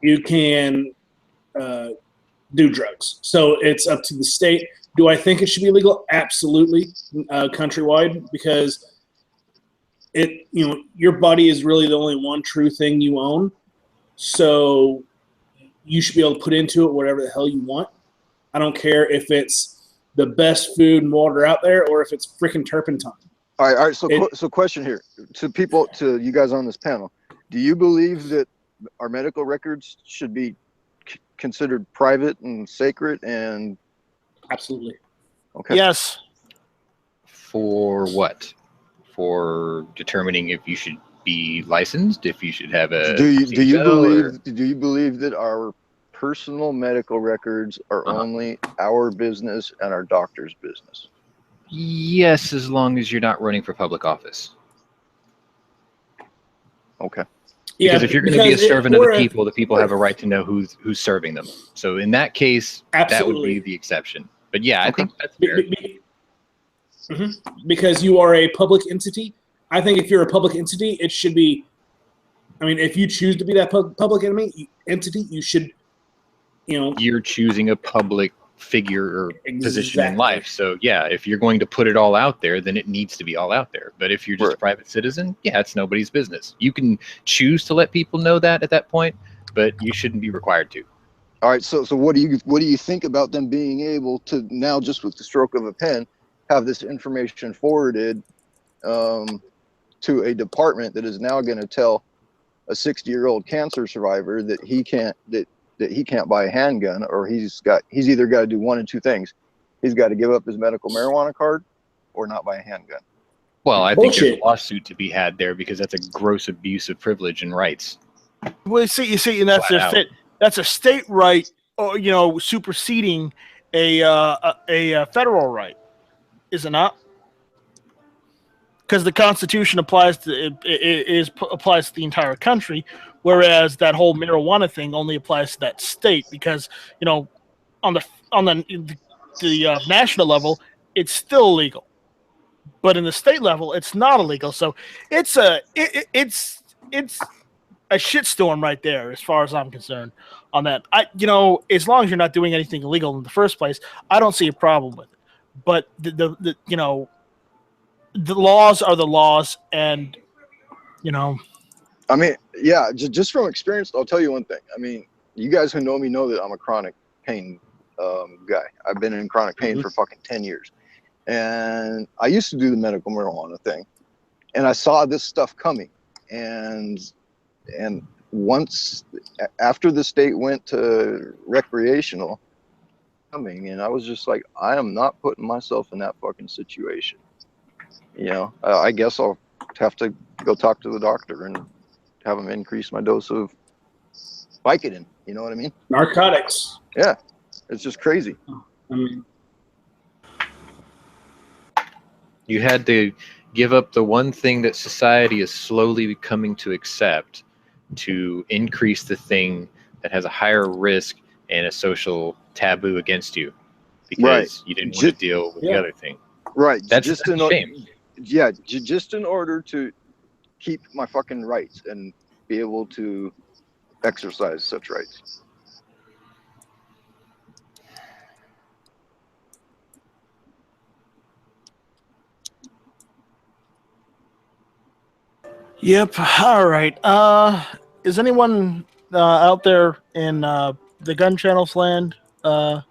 you can do drugs." So it's up to the state. Do I think it should be legal? Absolutely, countrywide, because your body is really the only one true thing you own. So you should be able to put into it whatever the hell you want. I don't care if it's the best food and water out there or if it's freaking turpentine. All right. So question here to people, to you guys on this panel: do you believe that our medical records should be considered private and sacred? And Absolutely. okay. Yes. For what? For determining if you should be licensed, if you should have a Do you CSO, believe that our personal medical records are only our business and our doctor's business? Yes, as long as you're not running for public office. Okay. Because if you're going to be a servant of the people have a or- right to know who's serving them. So in that case, that would be Absolutely. the exception. But yeah, I Okay. think that's fair. Because you are a public entity. I think if you're a public entity, it should be. I mean, if you choose to be that public entity, you should. You're choosing a public figure or position in Exactly. life. So yeah, if you're going to put it all out there, then it needs to be all out there. But if you're just a private citizen, yeah, it's nobody's business. You can choose to let people know that at that point, but you shouldn't be required to. All right. So what do you think about them being able to now, just with the stroke of a pen, have this information forwarded to a department that is now going to tell a 60-year-old cancer survivor that he can't buy a handgun, or he's either got to do one of two things: he's got to give up his medical marijuana card or not buy a handgun. Well, I think there's Bullshit. a lawsuit to be had there because that's a gross abuse of privilege and rights. Well, you see, and that's Flat out. that's a state right, or superseding a federal right, is it not? Because the Constitution applies to applies to the entire country, whereas that whole marijuana thing only applies to that state. Because on the national level, it's still illegal, but in the state level, it's not illegal. So it's a shitstorm right there, as far as I'm concerned. On that, as long as you're not doing anything illegal in the first place, I don't see a problem with it. But the laws are the laws, and I mean, yeah, just from experience, I'll tell you one thing. I mean, you guys who know me know that I'm a chronic pain guy. I've been in chronic pain for fucking 10 years. And I used to do the medical marijuana thing. And I saw this stuff coming. And once, after the state went to recreational, and I was just like, I am not putting myself in that fucking situation. I guess I'll have to go talk to the doctor and have him increase my dose of Vicodin. You know what I mean? Narcotics. Yeah, it's just crazy. I mean, You had to give up the one thing that society is slowly coming to accept to increase the thing that has a higher risk and a social taboo against you, because you didn't want to deal with the other thing. Right. That's just a shame. Yeah, just in order to keep my fucking rights and be able to exercise such rights. Yep. All right. Is anyone out there in the Gun Channels land, the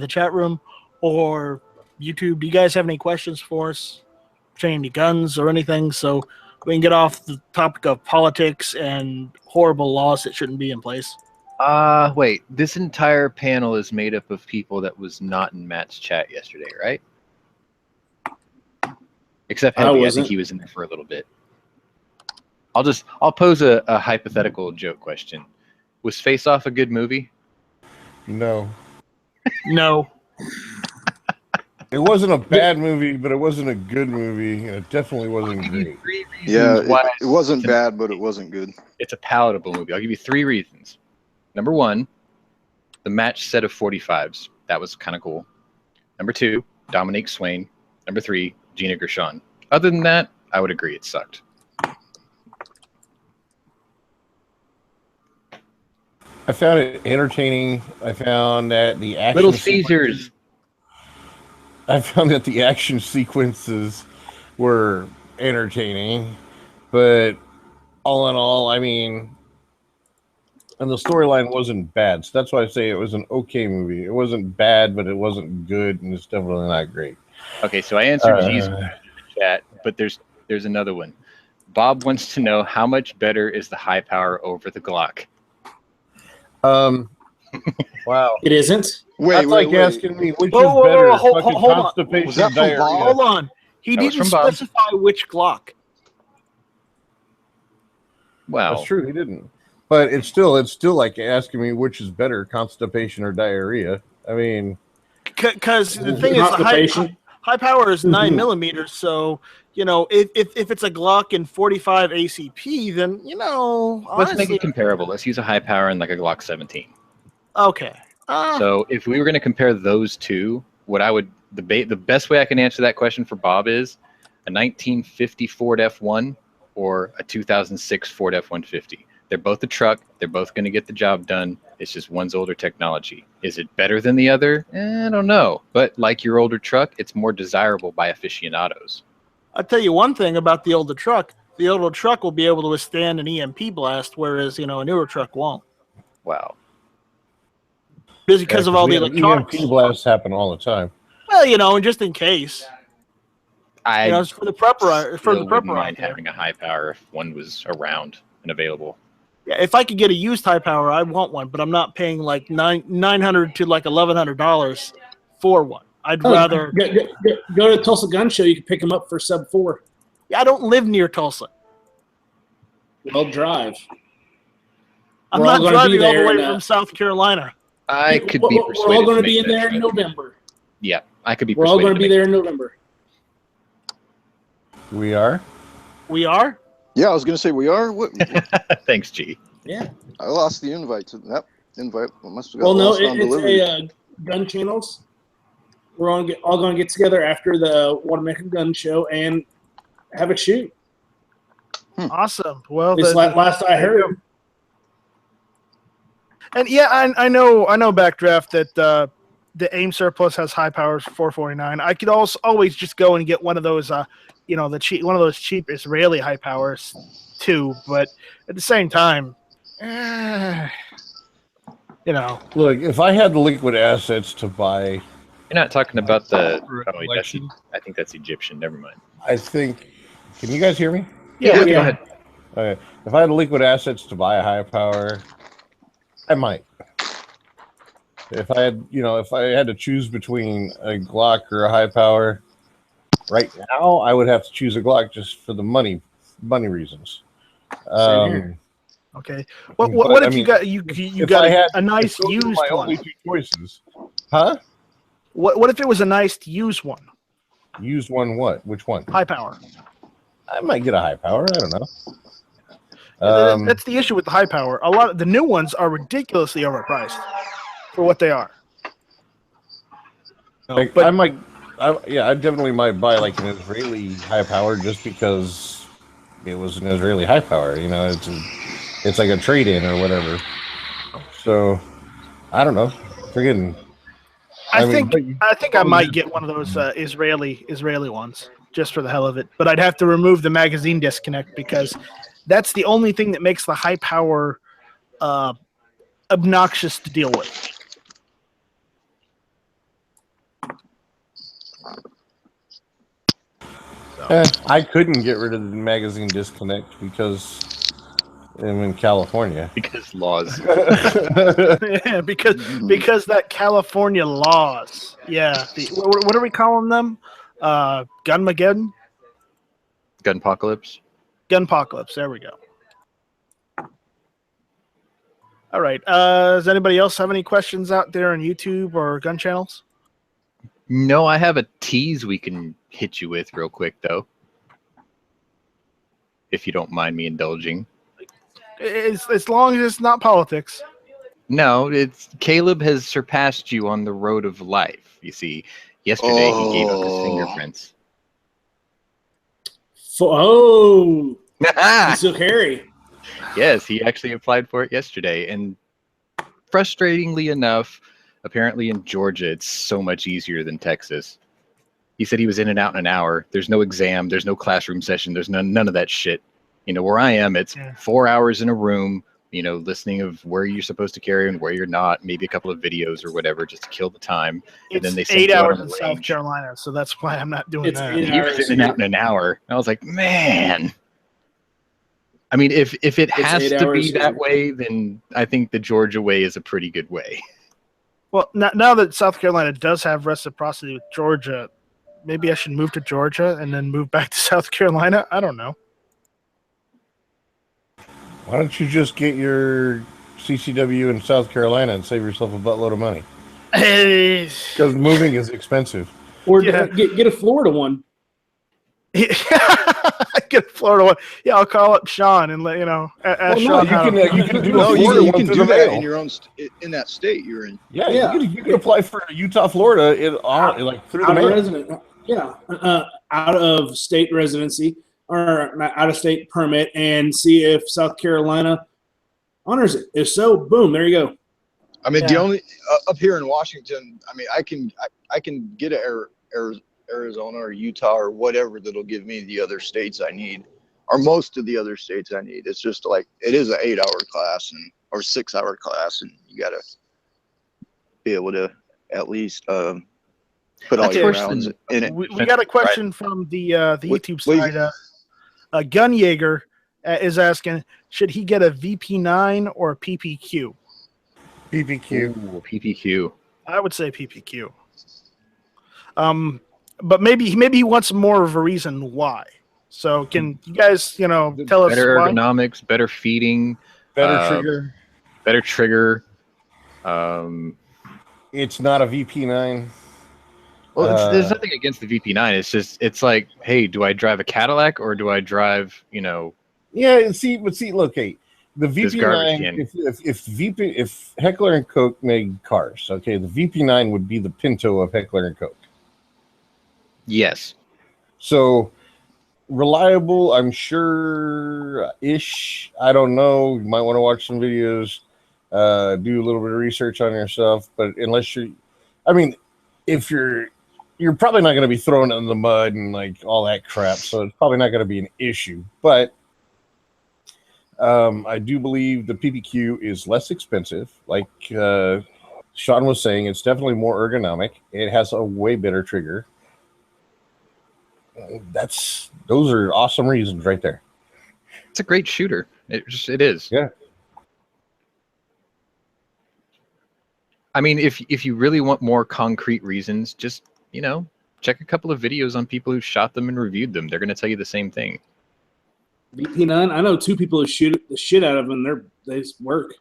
chat room, or YouTube? Do you guys have any questions for us pertaining to guns or anything? So we can get off the topic of politics and horrible laws that shouldn't be in place. Wait. This entire panel is made up of people that was not in Matt's chat yesterday, right? Except Heavy. I think wasn't. he was in there for a little bit. I'll pose a hypothetical joke question. Was Face Off a good movie? No. No. It wasn't a bad movie, but it wasn't a good movie, and it definitely wasn't great. Yeah, it wasn't bad, but it wasn't good. It's a palatable movie. I'll give you 3 reasons. Number 1, the match set of 45s. That was kind of cool. Number 2, Dominique Swain. Number 3, Gina Gershon. Other than that, I would agree it sucked. I found it entertaining. I found that the action Little Caesars. I found that the action sequences were entertaining, but all in all, I mean, and the storyline wasn't bad. So that's why I say it was an okay movie. It wasn't bad, but it wasn't good, and it's definitely not great. Okay, so I answered G's question in the chat. but there's another one. Bob wants to know how much better is the high power over the Glock. Wow. It isn't. That's like asking me which is Whoa, better, hold fucking on. constipation Was that or from diarrhea. Bob? Hold on. He That was didn't from Bob. specify which Glock. Wow. That's true, he didn't. But it's still like asking me which is better, constipation or diarrhea. I mean, Because the thing is, the Constipation. high power is 9 millimeters. So, if it's a Glock and 45 ACP, then, Let's make honestly, it comparable. Let's use a high power and like a Glock 17. okay. So if we were going to compare those two, the best way I can answer that question for Bob is a 1950 Ford F1 or a 2006 Ford F-150. They're both a truck. They're both going to get the job done. It's just one's older technology. Is it better than the other? I don't know. But like your older truck, it's more desirable by aficionados. I'll tell you one thing about the older truck. The older truck will be able to withstand an EMP blast, whereas, a newer truck won't. Wow. Because of all the EMP electronics. blasts happen all the time. Well, and just in case. It's for the prepper. For the Still wouldn't prepper mind out there. having a high power if one was around and available. Yeah, if I could get a used high power, I want one, but I'm not paying like $900 to like $1,100 for one. I'd rather. Go to Tulsa Gun Show. You can pick them up for sub 4. Yeah, I don't live near Tulsa. Well, drive. I'm We're all not gonna be driving all the there way in, from South Carolina. I could be We're persuaded. all going to to be make in that there in trip. November. Yeah, I could be. We're all going persuaded to be make there in November. We are? We are? Yeah, I was gonna say we are. What? Thanks, G. Yeah. I lost the invite to that invite. Must have got Well, no, lost on it's delivery. gun channels. We're all going to get together after the Watermaker Gun Show and have a shoot. Awesome. Well, At least last I heard. And yeah, I know Backdraft that the AIM surplus has high powers for $449. I could also always just go and get one of those, one of those cheap Israeli high powers too. But at the same time, Look, if I had the liquid assets to buy, You're not talking about the. For Oh, wait, collection? I think that's Egyptian. Never mind. I think. Can you guys hear me? Yeah. Go ahead. Okay. If I had liquid assets to buy a high power, I might. If I had to choose between a Glock or a high power, right now I would have to choose a Glock just for the money reasons. okay. What if you got you got a nice those are used my one? only two choices, huh? What if it was a nice used one? Used one? What? Which one? High power. I might get a high power. I don't know. That's the issue with the high power. A lot of the new ones are ridiculously overpriced for what they are. I definitely might buy like an Israeli high power just because it was an Israeli high power. It's like a trade-in or whatever. So I don't know. I think I might get one of those Israeli ones just for the hell of it. But I'd have to remove the magazine disconnect because that's the only thing that makes the high power obnoxious to deal with. I couldn't get rid of the magazine disconnect because I'm in California. Because laws. Yeah, because that California laws. Yeah. What are we calling them? Gunmageddon? Gunpocalypse. Gunpocalypse. There we go. All right. Does anybody else have any questions out there on YouTube or gun channels? No, I have a tease we can hit you with real quick, though. If you don't mind me indulging. As long as it's not politics. No, it's Caleb has surpassed you on the road of life. You see, yesterday he gave up his fingerprints. So Harry. Yes, he actually applied for it yesterday. And frustratingly enough, apparently in Georgia, it's so much easier than Texas. He said he was in and out in an hour. There's no exam. There's no classroom session. There's none of that shit. Where I am, it's 4 hours in a room. listening of where you're supposed to carry and where you're not, maybe a couple of videos or whatever, just to kill the time. And It's then they send 8 you out hours on in the South range. Carolina, so that's why I'm not doing It's that. 8 He was hours in and out in here. an hour. I was like, man. I mean, if it It's has 8 to be hours that here. way, then I think the Georgia way is a pretty good way. Well, now that South Carolina does have reciprocity with Georgia, maybe I should move to Georgia and then move back to South Carolina. I don't know. Why don't you just get your CCW in South Carolina and save yourself a buttload of money? Hey. Because moving is expensive. Or Yeah. get a Florida one. Get a Florida one. Yeah, I'll call up Sean and let ask Well, no, Sean how. you can do No, a you Florida can, one you can through do the that mail. in your own in that state you're in. Yeah, Yeah. You can apply for Utah, Florida, like through the Out of mail. resident, out of state residency or out of state permit, and see if South Carolina honors it. If so, boom, there you go. I mean, Yeah. the only up here in Washington, I mean, I can get Arizona or Utah or whatever that'll give me the other states I need, or most of the other states I need. It's just like it is an 8-hour class or 6-hour class, and you got to be able to at least put all Okay. your rounds in it. We got a question from the YouTube What- side. Gun Jaeger is asking, should he get a VP9 or a PPQ? PPQ. Ooh, PPQ. I would say PPQ. But maybe he wants more of a reason why. So can you guys, tell us Better why? ergonomics, better feeding, Better trigger. better trigger. It's not a VP9. Well, there's nothing against the VP9. It's like, hey, do I drive a Cadillac or do I drive, Yeah, see, look, hey, the This garbage VP9. If Heckler and Koch made cars, okay, the VP9 would be the Pinto of Heckler and Koch. yes. So reliable, I'm sure ish. I don't know. You might want to watch some videos, do a little bit of research on yourself. But unless if you're probably not going to be thrown in the mud and like all that crap, so it's probably not going to be an issue. But I do believe the PPQ is less expensive. Like Sean was saying, it's definitely more ergonomic. It has a way better trigger. Those are awesome reasons right there. It's a great shooter. It is. Yeah. I mean, if you really want more concrete reasons, just, check a couple of videos on people who shot them and reviewed them. They're going to tell you the same thing. VP9. I know 2 people who shoot the shit out of them. They work.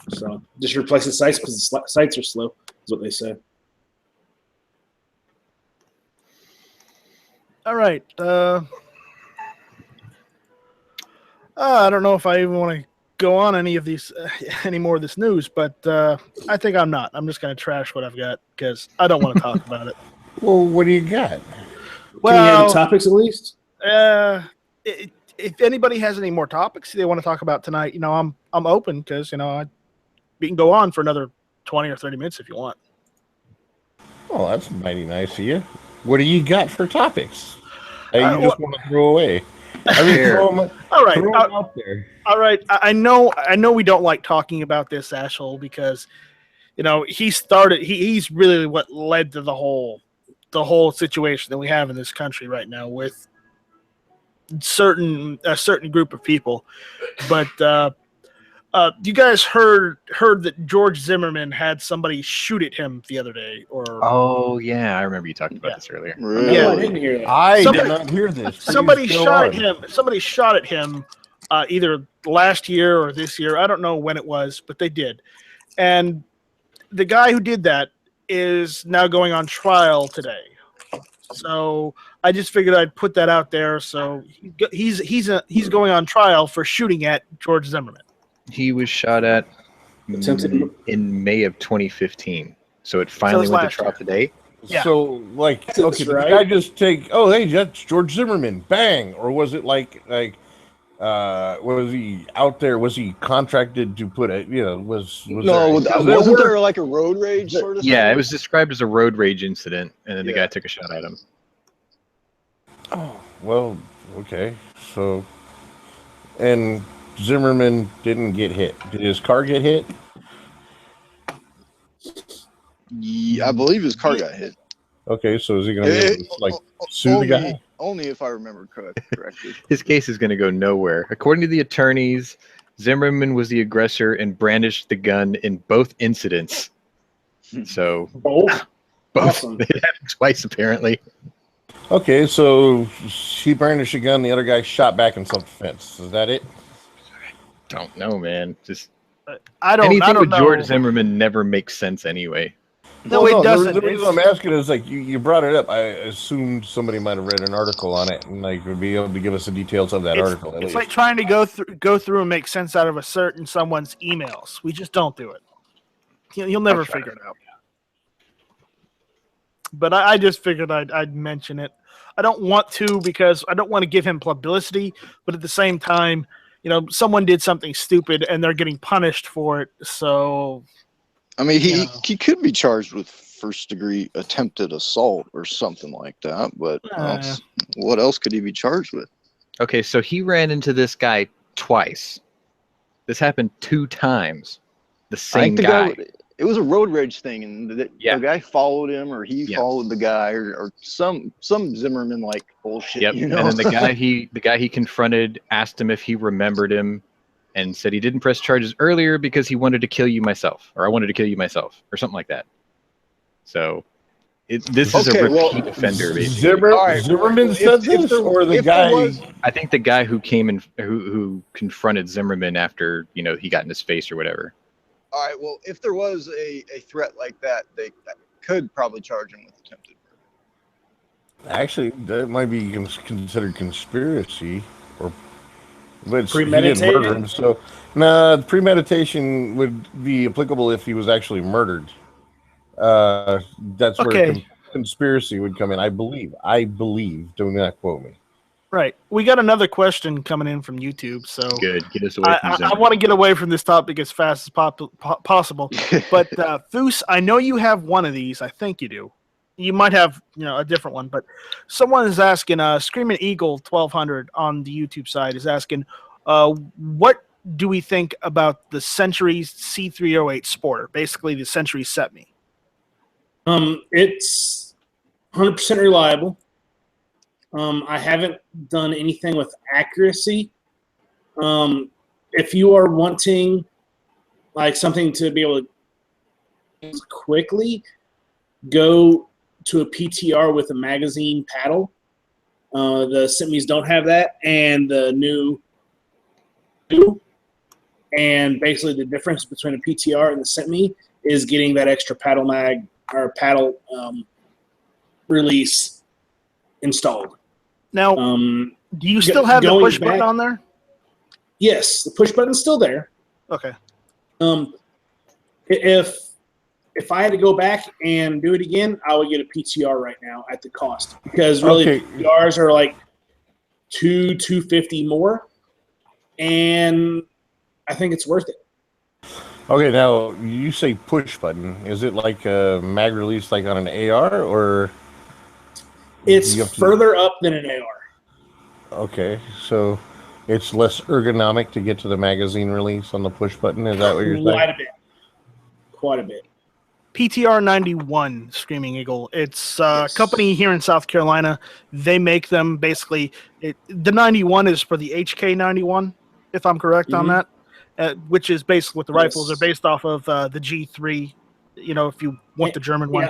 So just replace the sights because the sights are slow. Is what they say. All right. I don't know if I even want to go on any more of this news, but I think I'm not. I'm just going to trash what I've got because I don't want to talk about it. Well, what do you got? Can you have the topics at least? If anybody has any more topics they want to talk about tonight, I'm open because we can go on for another 20 or 30 minutes if you want. Oh, that's mighty nice of you. What do you got for topics? Hey, you just want to throw away. I mean, throw them out there. All right. I know we don't like talking about this, Ashel, because he's really what led to the whole situation that we have in this country right now with a certain group of people. But you guys heard that George Zimmerman had somebody shoot at him the other day, or Oh yeah, I remember you talking about this earlier. Really? Yeah. No, I didn't hear that. I did not hear this. somebody Please go shot on. at him. Somebody shot at him either last year or this year. I don't know when it was, but they did. And the guy who did that is now going on trial today. So I just figured I'd put that out there. So he's going on trial for shooting at George Zimmerman. He was shot at in May of 2015. So it finally it's went to last trial year. today. Yeah. So, That's okay, did the right. guy just take? Oh, hey, that's George Zimmerman. Bang! Or was it like? Was he out there? Was he contracted to put it? Wasn't there like a road rage sort of thing? Yeah, it was described as a road rage incident, and then the guy took a shot at him. Oh, well, okay. So, and Zimmerman didn't get hit. Did his car get hit? Yeah, I believe his car got hit. Okay, so is he going to be able to like sue the guy? Only if I remember correctly. His case is going to go nowhere. According to the attorneys, Zimmerman was the aggressor and brandished the gun in both incidents. So Both. both Awesome. it happened twice apparently. Okay, so he brandished a gun. The other guy shot back in self-defense. Is that it? Don't know, man. Just I anything don't with know. George Zimmerman never makes sense anyway. No, Well, it doesn't. The reason I'm asking is like you brought it up. I assumed somebody might have read an article on it and like would be able to give us the details of that article. At It's least. like trying to go through and make sense out of someone's emails. We just don't do it. You'll never figure it out. But I just figured I'd mention it. I don't want to because I don't want to give him publicity, but at the same time, someone did something stupid and they're getting punished for it. So, I mean, he could be charged with first-degree attempted assault or something like that. But what else could he be charged with? Okay, so he ran into this guy twice. This happened 2 times. The same guy. It was a road rage thing, and the guy followed him, or he followed the guy, or some Zimmerman like bullshit. Yep. And then the guy he confronted asked him if he remembered him, and said he didn't press charges earlier because he wanted to kill you myself, or I wanted to kill you myself, or something like that. So, this is a repeat offender, basically. Zimmerman said this, or the guy? I think the guy who came in, who confronted Zimmerman after he got in his face or whatever. All right. Well, if there was a threat like that, they could probably charge him with attempted murder. Actually, that might be considered conspiracy, but Premeditated? he didn't murder him. So, premeditation would be applicable if he was actually murdered. That's where conspiracy would come in. I believe. Do not quote me. right. We got another question coming in from YouTube. So Good. Get us away from I Zimmerman. want to get away from this topic as fast as possible. But Foos, I know you have one of these. I think you do. You might have a different one, but someone is asking. Screaming Eagle 1200 on the YouTube side is asking, what do we think about the Century C308 Sport? Basically, the Century Set-Me. It's 100% reliable. I haven't done anything with accuracy. If you are wanting like something to be able to quickly, go to a PTR with a magazine paddle. The Set-Me's don't have that, and the new do. And basically, the difference between a PTR and the Set-Me is getting that extra paddle mag or paddle release installed. Now, do you still have the push button on there? Yes, the push button's still there. Okay. If I had to go back and do it again, I would get a PTR right now at the cost, because really PTRs are like $250 more, and I think it's worth it. Okay, now you say push button. Is it like a mag release, like on an AR, or? It's further up than an AR. Okay, so it's less ergonomic to get to the magazine release on the push button. Is that what you're saying? Quite a bit. PTR 91 Screaming Eagle. It's a company here in South Carolina. They make them basically. The 91 is for the HK 91, if I'm correct on that, which is basically what the rifles are based off of the G3. If you want the German one.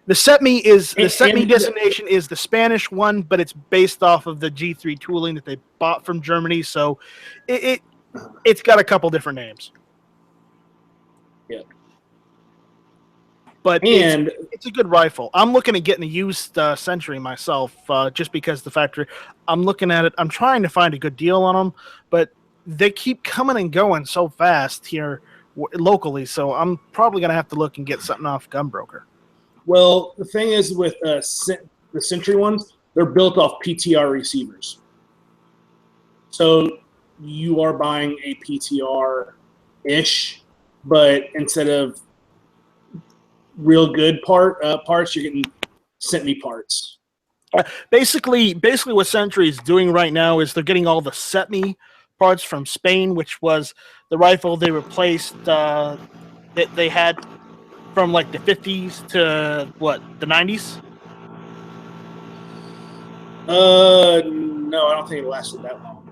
The Set-Me designation is the Spanish one, but it's based off of the G3 tooling that they bought from Germany. So it's got a couple different names. Yeah. But it's a good rifle. I'm looking at getting a used Century myself, just because the factory. I'm looking at it. I'm trying to find a good deal on them, but they keep coming and going so fast here locally. So I'm probably going to have to look and get something off Gunbroker. Well, the thing is with the Century ones, they're built off PTR receivers. So you are buying a PTR-ish, but instead of real good parts, you're getting Set-Me parts. Basically, what Century is doing right now is they're getting all the SETME parts from Spain, which was the rifle they replaced that they had from like the 50s to the 90s. No, I don't think it lasted that long.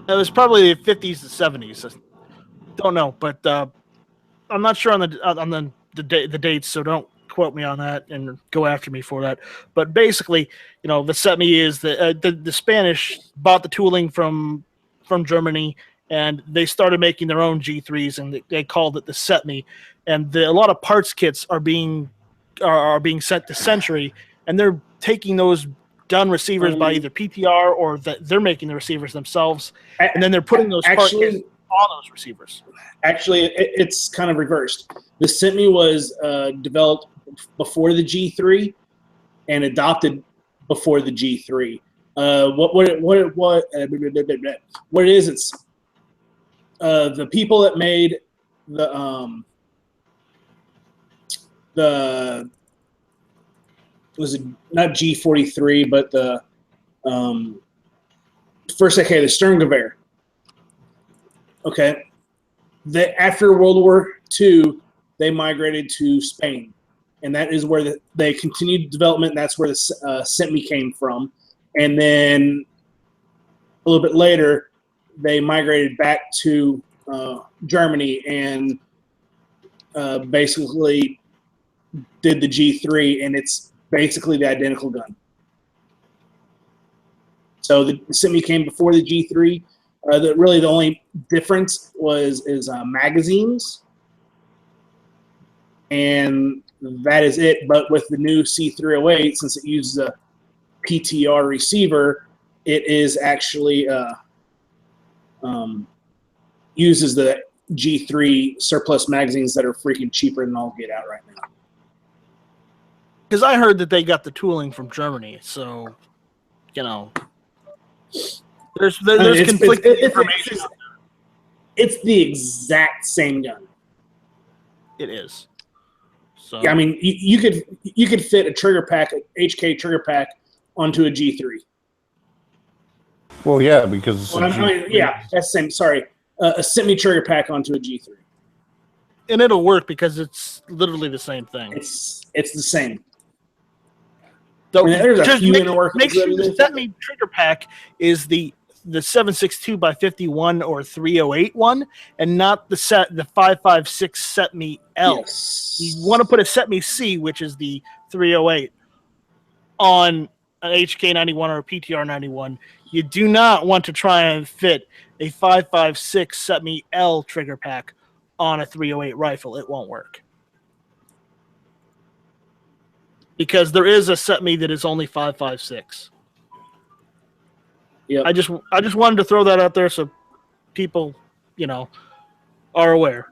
It was probably the 50s to 70s. Don't know, but I'm not sure on the dates, so don't quote me on that and go after me for that. But basically, the SETME is the Spanish bought the tooling from Germany, and they started making their own G3s, and they called it the SETME. And a lot of parts kits are being sent to Century, and they're taking those done receivers by either PTR or they're making the receivers themselves, and then they're putting those part kits on those receivers. Actually, it's kind of reversed. The SETME was developed before the G3 and adopted before the G3. What it is, it's the people that made the was it not G43, but the first, okay, the Sturmgewehr. Okay. After World War II, they migrated to Spain, and that is where they continued development, and that's where the SETME came from. And then a little bit later, they migrated back to Germany and basically did the G3, and it's basically the identical gun. So the SETME came before the G3. Really, the only difference is magazines, and that is it. But with the new C308, since it uses a PTR receiver, it is actually uses the G3 surplus magazines that are freaking cheaper than all get out right now. Because I heard that they got the tooling from Germany, so there's conflicting information. It's the exact same gun. It is. So yeah, I mean, you could fit a trigger pack, an HK trigger pack, onto a G3. Well, yeah, because that's the same. Sorry, a SETME trigger pack onto a G3, and it'll work because it's literally the same thing. It's the same. So there's a few inner workings. Make sure the SETME trigger pack is the 7.62 by 51 or 308 one, and not the 5.56 SETME L. Yes. You want to put a SETME C, which is the 308, on an HK91 or a PTR91. You do not want to try and fit a 5.56 SETME L trigger pack on a 308 rifle. It won't work. Because there is a SETME that is only 5.56. Yeah. I just wanted to throw that out there so people, are aware.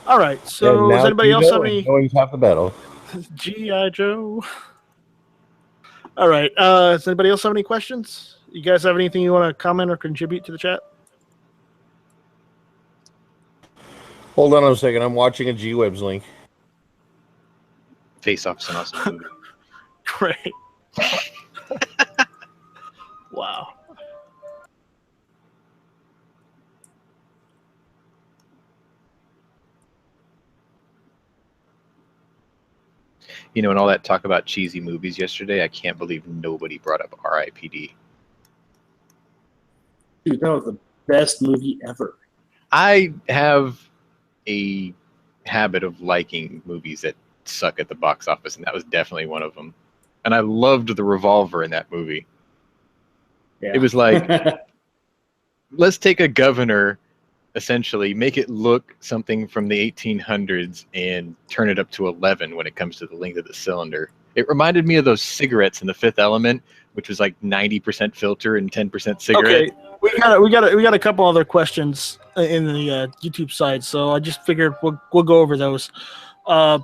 All right. So does anybody else have any? Knowing half the battle. G.I. Joe. All right. Does anybody else have any questions? You guys have anything you want to comment or contribute to the chat? Hold on a second. I'm watching a G-Webs link. Face Off's an awesome movie. Great. Wow. And all that talk about cheesy movies yesterday, I can't believe nobody brought up R.I.P.D. Dude, that was the best movie ever. I have a habit of liking movies that suck at the box office, and that was definitely one of them. And I loved the revolver in that movie. Yeah. It was like, let's take a governor, essentially, make it look something from the 1800s and turn it up to 11 when it comes to the length of the cylinder. It reminded me of those cigarettes in The Fifth Element, which was like 90% filter and 10% cigarette. Okay, we got a couple other questions in the YouTube side, so I just figured we'll go over those. By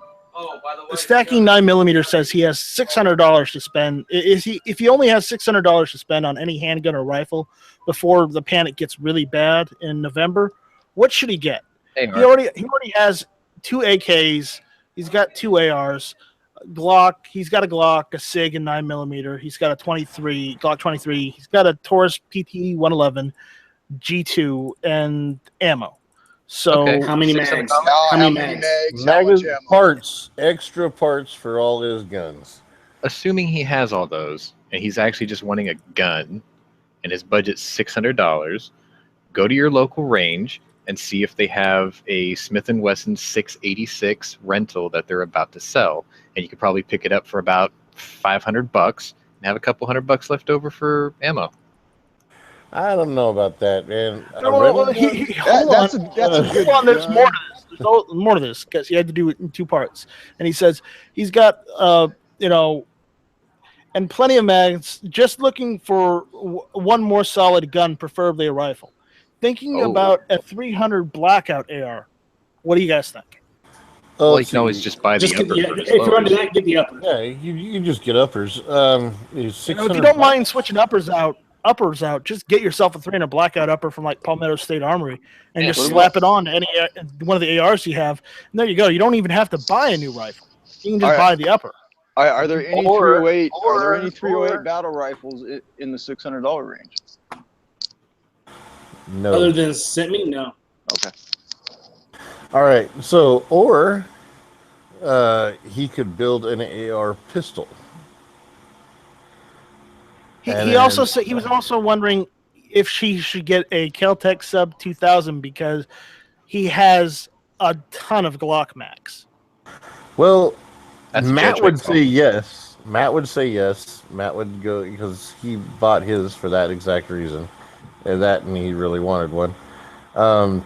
the way, Stacking 9mm says he has $600 to spend. If he only has $600 to spend on any handgun or rifle before the panic gets really bad in November, what should he get? He already has two AKs. He's got two ARs. Glock. He's got a Glock, a Sig, and 9mm. He's got a Glock 23. He's got a Taurus PT 111, G2, and ammo. So Okay. How many $600? mags? How many mags? How much Mag ammo? parts, extra parts for all his guns. Assuming he has all those, and he's actually just wanting a gun, and his budget's $600, go to your local range and see if they have a Smith & Wesson 686 rental that they're about to sell, and you could probably pick it up for about $500 and have a couple $100 left over for ammo. I don't know about that, man. hold on. That's a good Hold on, there's gun. more to this. There's more to this because he had to do it in two parts. And he says he's got, and plenty of mags. Just looking for one more solid gun, preferably a rifle. Thinking about a 300 Blackout AR. What do you guys think? Well, you can always just buy the upper. If you're under that, get the upper. Yeah, you just get uppers. If you don't mind switching uppers out, just get yourself a 300 Blackout upper from like Palmetto State Armory and just slap it on to any one of the ARs you have. And there you go. You don't even have to buy a new rifle. You can just buy the upper. Are there any 308? Are there any 308 battle rifles in the $600 range? No. Other than semi, no. Okay. All right. So, or he could build an AR pistol. He also said he was also wondering if she should get a Kel-Tec Sub 2000 because he has a ton of Glock mags. Well, That's Matt would say judgment yes. Matt would say yes. Matt would go because he bought his for that exact reason. And he really wanted one. I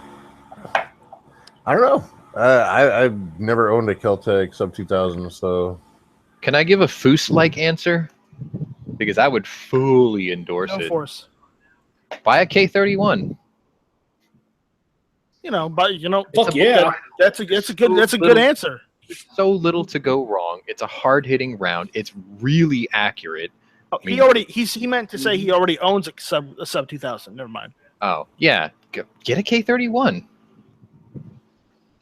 don't know. I've never owned a Kel-Tec Sub 2000, so. Can I give a Foose-like answer? Because I would fully endorse No it. force. Buy a K31. Fuck yeah. That's a good answer. So little to go wrong. It's a hard-hitting round. It's really accurate. He meant to say he already owns a sub 2000. Never mind. Oh yeah, get a K31.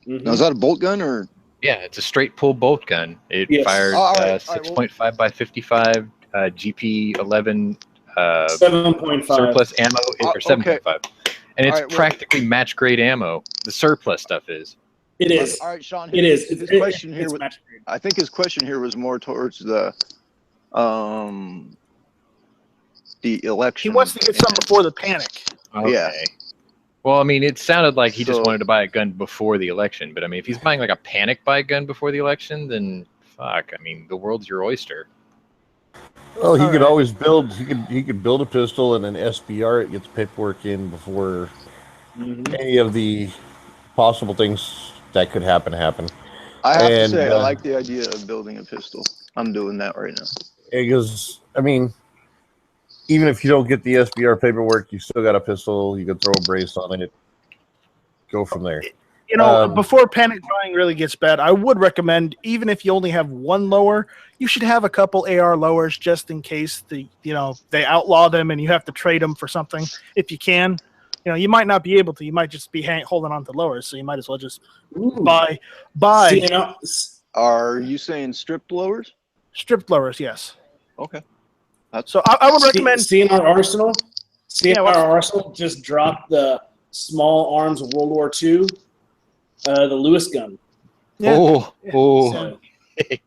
Now, is that a bolt gun or? Yeah, it's a straight pull bolt gun. It Yes. fired All right, 6.5 by 55 GP11 7.5 surplus ammo or 7.5, and it's All right, well- practically match grade ammo. The surplus stuff is. It is. All right, Sean. It is. His question here it's was, match grade. I think his question here was more towards the election. He wants to get some before the panic. Okay. Yeah. Well, I mean, it sounded like he just So- wanted to buy a gun before the election, but I mean, if he's buying like a panic buy gun before the election, then fuck. I mean, the world's your oyster. Well, he All could right. always build. He could build a pistol and then SBR it, gets paperwork in before any of the possible things that could happen. I have to And, say, I like the idea of building a pistol. I'm doing that right now. Because I mean, even if you don't get the SBR paperwork, you still got a pistol. You could throw a brace on it. Go from there. Before panic buying really gets bad, I would recommend, even if you only have one lower, you should have a couple AR lowers just in case they outlaw them and you have to trade them for something. If you can, you might not be able to. You might just be holding on to lowers, so you might as well just buy Are you saying stripped lowers? stripped lowers. Yes. Okay. So I would recommend. CNR Arsenal. CNR what's- Arsenal just dropped the small arms of World War II, the Lewis gun. Yeah. Oh, So,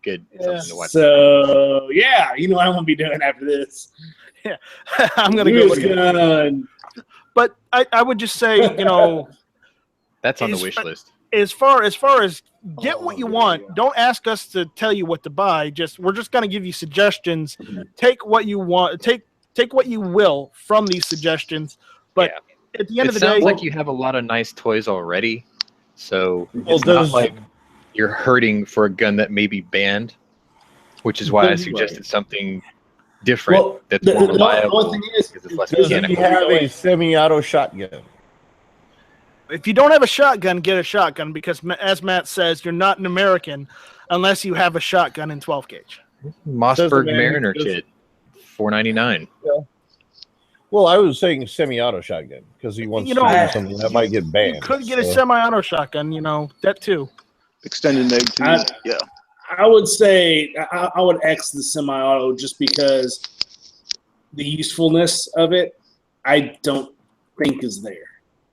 good. Something to watch. so yeah, you know what I'm gonna be doing after this. I'm gonna go Lewis look at it. gun. But I would just say, That's on the is- wish list. as far as get what you want. Don't ask us to tell you what to buy. We're just going to give you suggestions. Take what you want. Take what you will from these suggestions. But at the end It of the sounds day, like you have a lot of nice toys already, so Well, it's not does- like you're hurting for a gun that may be banned, which is why I suggested something different Well, that's the more only reliable thing is, because it's less Does he mechanical. have a semi-auto shotgun? if you don't have a shotgun, get a shotgun because, as Matt says, you're not an American unless you have a shotgun in 12 gauge. Mossberg Doesn't matter, Mariner doesn't- kit, $4.99. Well, I was saying semi-auto shotgun because he wants to do something that might get banned. You could get a so. semi-auto shotgun. That too. extended neg 2. Yeah. I would say I would X the semi-auto just because the usefulness of it, I don't think is there.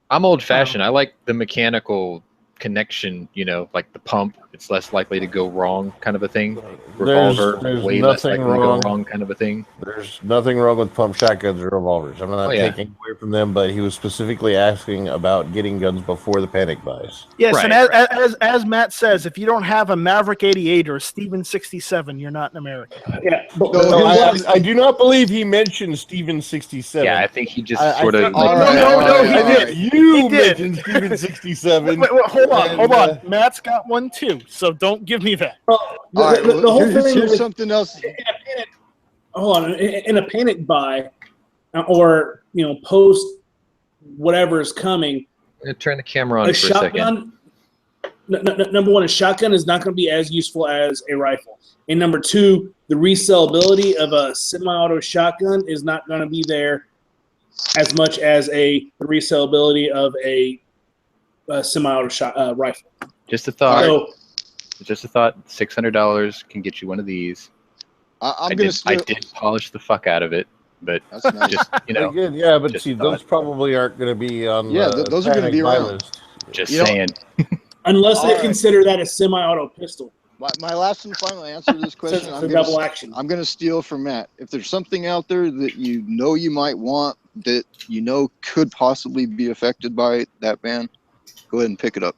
I'm old-fashioned. I like the mechanical connection, like the pump. It's less likely to go wrong kind of a thing. Revolver, there's way less nothing likely to wrong. go wrong kind of a thing. There's nothing wrong with pump shotguns or revolvers. I'm not taking away from them, but he was specifically asking about getting guns before the panic buys. Yes, Right, and as Matt says, if you don't have a Maverick 88 or a Steven 67, you're not an American. Yeah, but No, I do not believe he mentioned Steven 67. Yeah, I think he just I sort of. think- No, he did. You He did. mentioned Steven 67. Wait, hold on. And, Matt's got one too, so don't give me that. All right, the whole thing here's with- something else. hold on, in a panic buy, or post whatever is coming, Turn the camera on a for a second. shotgun. Number one, a shotgun is not going to be as useful as a rifle, and number two, the resellability of a semi-auto shotgun is not going to be there as much as the resellability of a semi-auto rifle. Just a thought. So, Just a thought. $600 can get you one of these. I'm I gonna did polish the fuck out of it, but That's nice. just Again, yeah, but just see, thought. those probably aren't going to be on those are gonna panic be buy around. list. just You know- saying. unless All they right. consider that a semi-auto pistol, my last and final answer to this since question. it's a double action. I'm gonna steal from Matt. If there's something out there that you might want that could possibly be affected by that ban, go ahead and pick it up.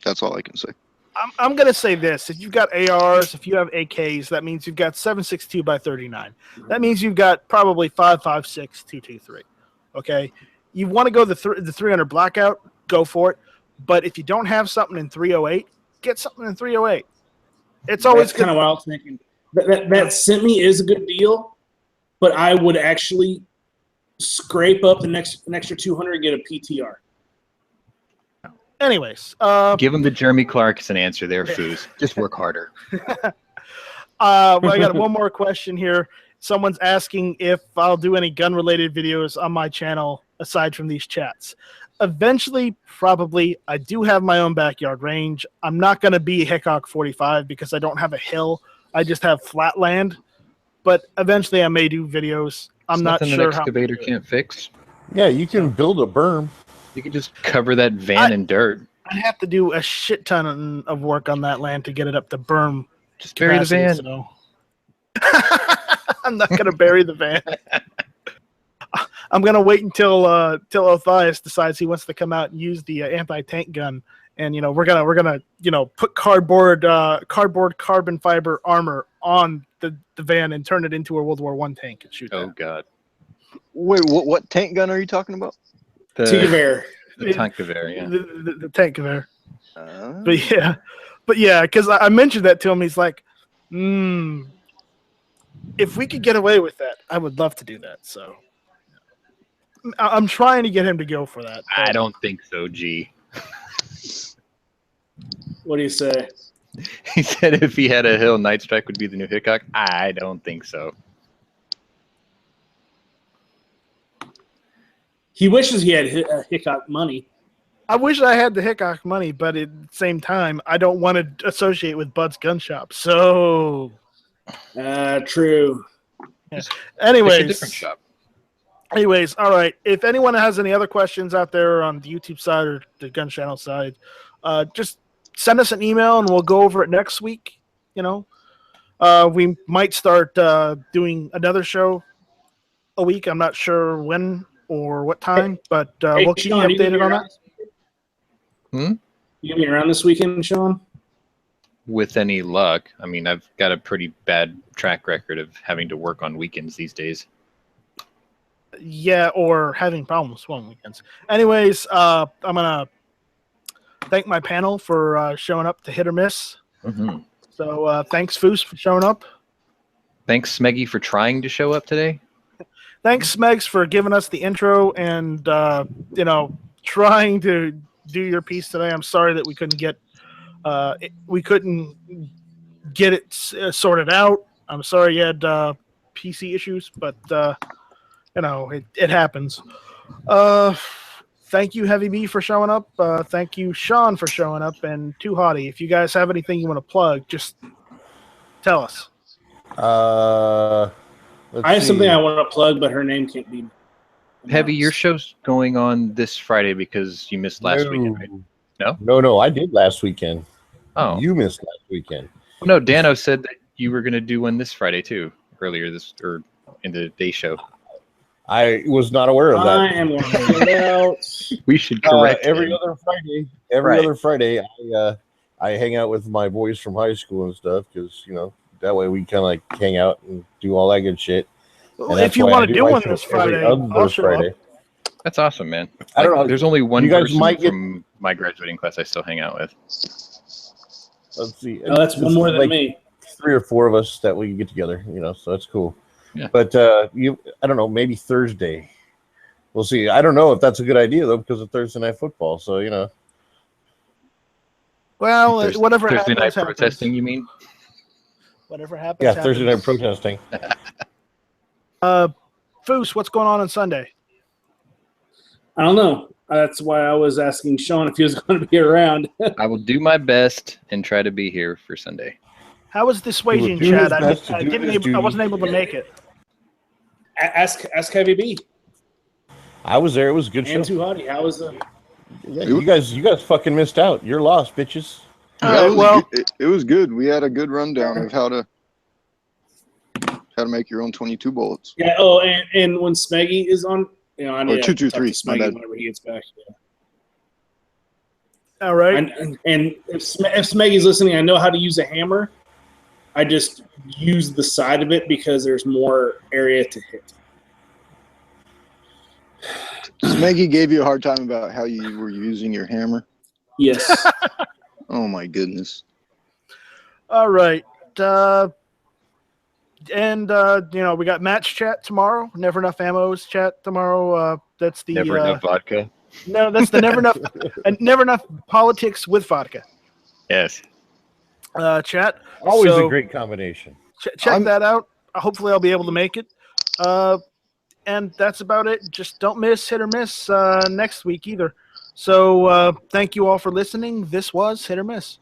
That's all I can say. I'm going to say this. If you've got ARs, if you have AKs, that means you've got 7.62 by 39. That means you've got probably 5.56, 223. Okay? You want to go the 300 blackout, go for it. But if you don't have something in 308, get something in 308. It's always That's kind of what I was thinking. That semi is a good deal, but I would actually scrape up an extra 200 and get a PTR. Anyways, Give him the Jeremy Clarkson answer there, Foos. Just work harder. I got one more question here. Someone's asking if I'll do any gun-related videos on my channel aside from these chats. Eventually, probably. I do have my own backyard range. I'm not going to be Hickok 45 because I don't have a hill. I just have flat land. But eventually, I may do videos. I'm not Nothing sure an how. excavator can't fix. Yeah, you can build a berm. You can just cover that van in dirt. I'd have to do a shit ton of work on that land to get it up to berm. Just bury the van. So. I'm not going to bury the van. I'm going to wait until Othias decides he wants to come out and use the anti-tank gun, and we're gonna put cardboard carbon fiber armor on the van and turn it into a World War I tank and shoot Oh that. God. Wait, what tank gun are you talking about? The T-Bear. tank of air, yeah. The tank there. Uh, But yeah, because I mentioned that to him. He's like, if we could get away with that, I would love to do that. So I'm trying to get him to go for that. I don't think so, G. What do you say? He said if he had a hill, Night Strike would be the new Hickok. I don't think so. He wishes he had Hickok money. I wish I had the Hickok money, but at the same time, I don't want to associate with Bud's gun shop. So, True. It's a anyways, different shop. all right. If anyone has any other questions out there on the YouTube side or the gun channel side, just send us an email and we'll go over it next week. We might start doing another show a week. I'm not sure when or what time, but Hey, we'll keep you Sean, you gonna be updated on around that. this weekend? You gonna be around this weekend, Sean? With any luck, I mean, I've got a pretty bad track record of having to work on weekends these days. Yeah, or having problems on weekends. Anyways, I'm gonna thank my panel for showing up to hit or miss. Mm-hmm. So thanks, Foos, for showing up. Thanks, Smeggy, for trying to show up today. Thanks, Smegs, for giving us the intro and trying to do your piece today. I'm sorry that we couldn't get it sorted out. I'm sorry you had PC issues, but it happens. Thank you, Heavy B, for showing up. Thank you, Sean, for showing up, and Too Hottie. If you guys have anything you want to plug, just tell us. I have something I want to plug, but her name can't be announced. Heavy, your show's going on this Friday because you missed last weekend, right? No, I did last weekend. Oh. You missed last weekend. No, Dano said that you were going to do one this Friday too, earlier this or in the day show. I was not aware of that. I am going to find out. We should correct every him. other Friday. Every other Friday, I hang out with my boys from high school and stuff because that way we kind of like hang out and do all that good shit. Well, if you want to do one this Friday, I'll show up. That's awesome, man. I don't know. There's only one You guys person might get- from my graduating class I still hang out with. Let's see. No, that's one more than me. 3 or 4 of us that we can get together, so that's cool. Yeah. But I don't know, maybe Thursday. We'll see. I don't know if that's a good idea though because of Thursday night football. So Well, whatever Thursday night happens, protesting, you mean? Whatever happens. yeah, happens. Thursday night protesting. Foos, what's going on Sunday? I don't know. That's why I was asking Sean if he was going to be around. I will do my best and try to be here for Sunday. How was the Swayzian do his chat? best to I do his duty. wasn't able to make it. Ask Heavy B I was there. It was a good show. and Too Hottie. How was the? Yeah, you guys fucking missed out. You're lost, bitches. It was good. We had a good rundown of how to make your own 22 bullets. Yeah. Oh, and when Smeggy is on, I need to 223. talk to Smeggy whenever he gets back. Yeah. All right. And if Smeggy's listening, I know how to use a hammer. I just use the side of it because there's more area to hit. Smeggy gave you a hard time about how you were using your hammer. Yes. Oh my goodness. All right. And we got match chat tomorrow. Never Enough Ammo's chat tomorrow. That's the Never enough vodka. No, that's the Never Enough Politics with vodka. Yes. Chat. Always So, a great combination. check that out. Hopefully, I'll be able to make it. And that's about it. Just don't miss Hit or Miss next week either. So thank you all for listening. This was Hit or Miss.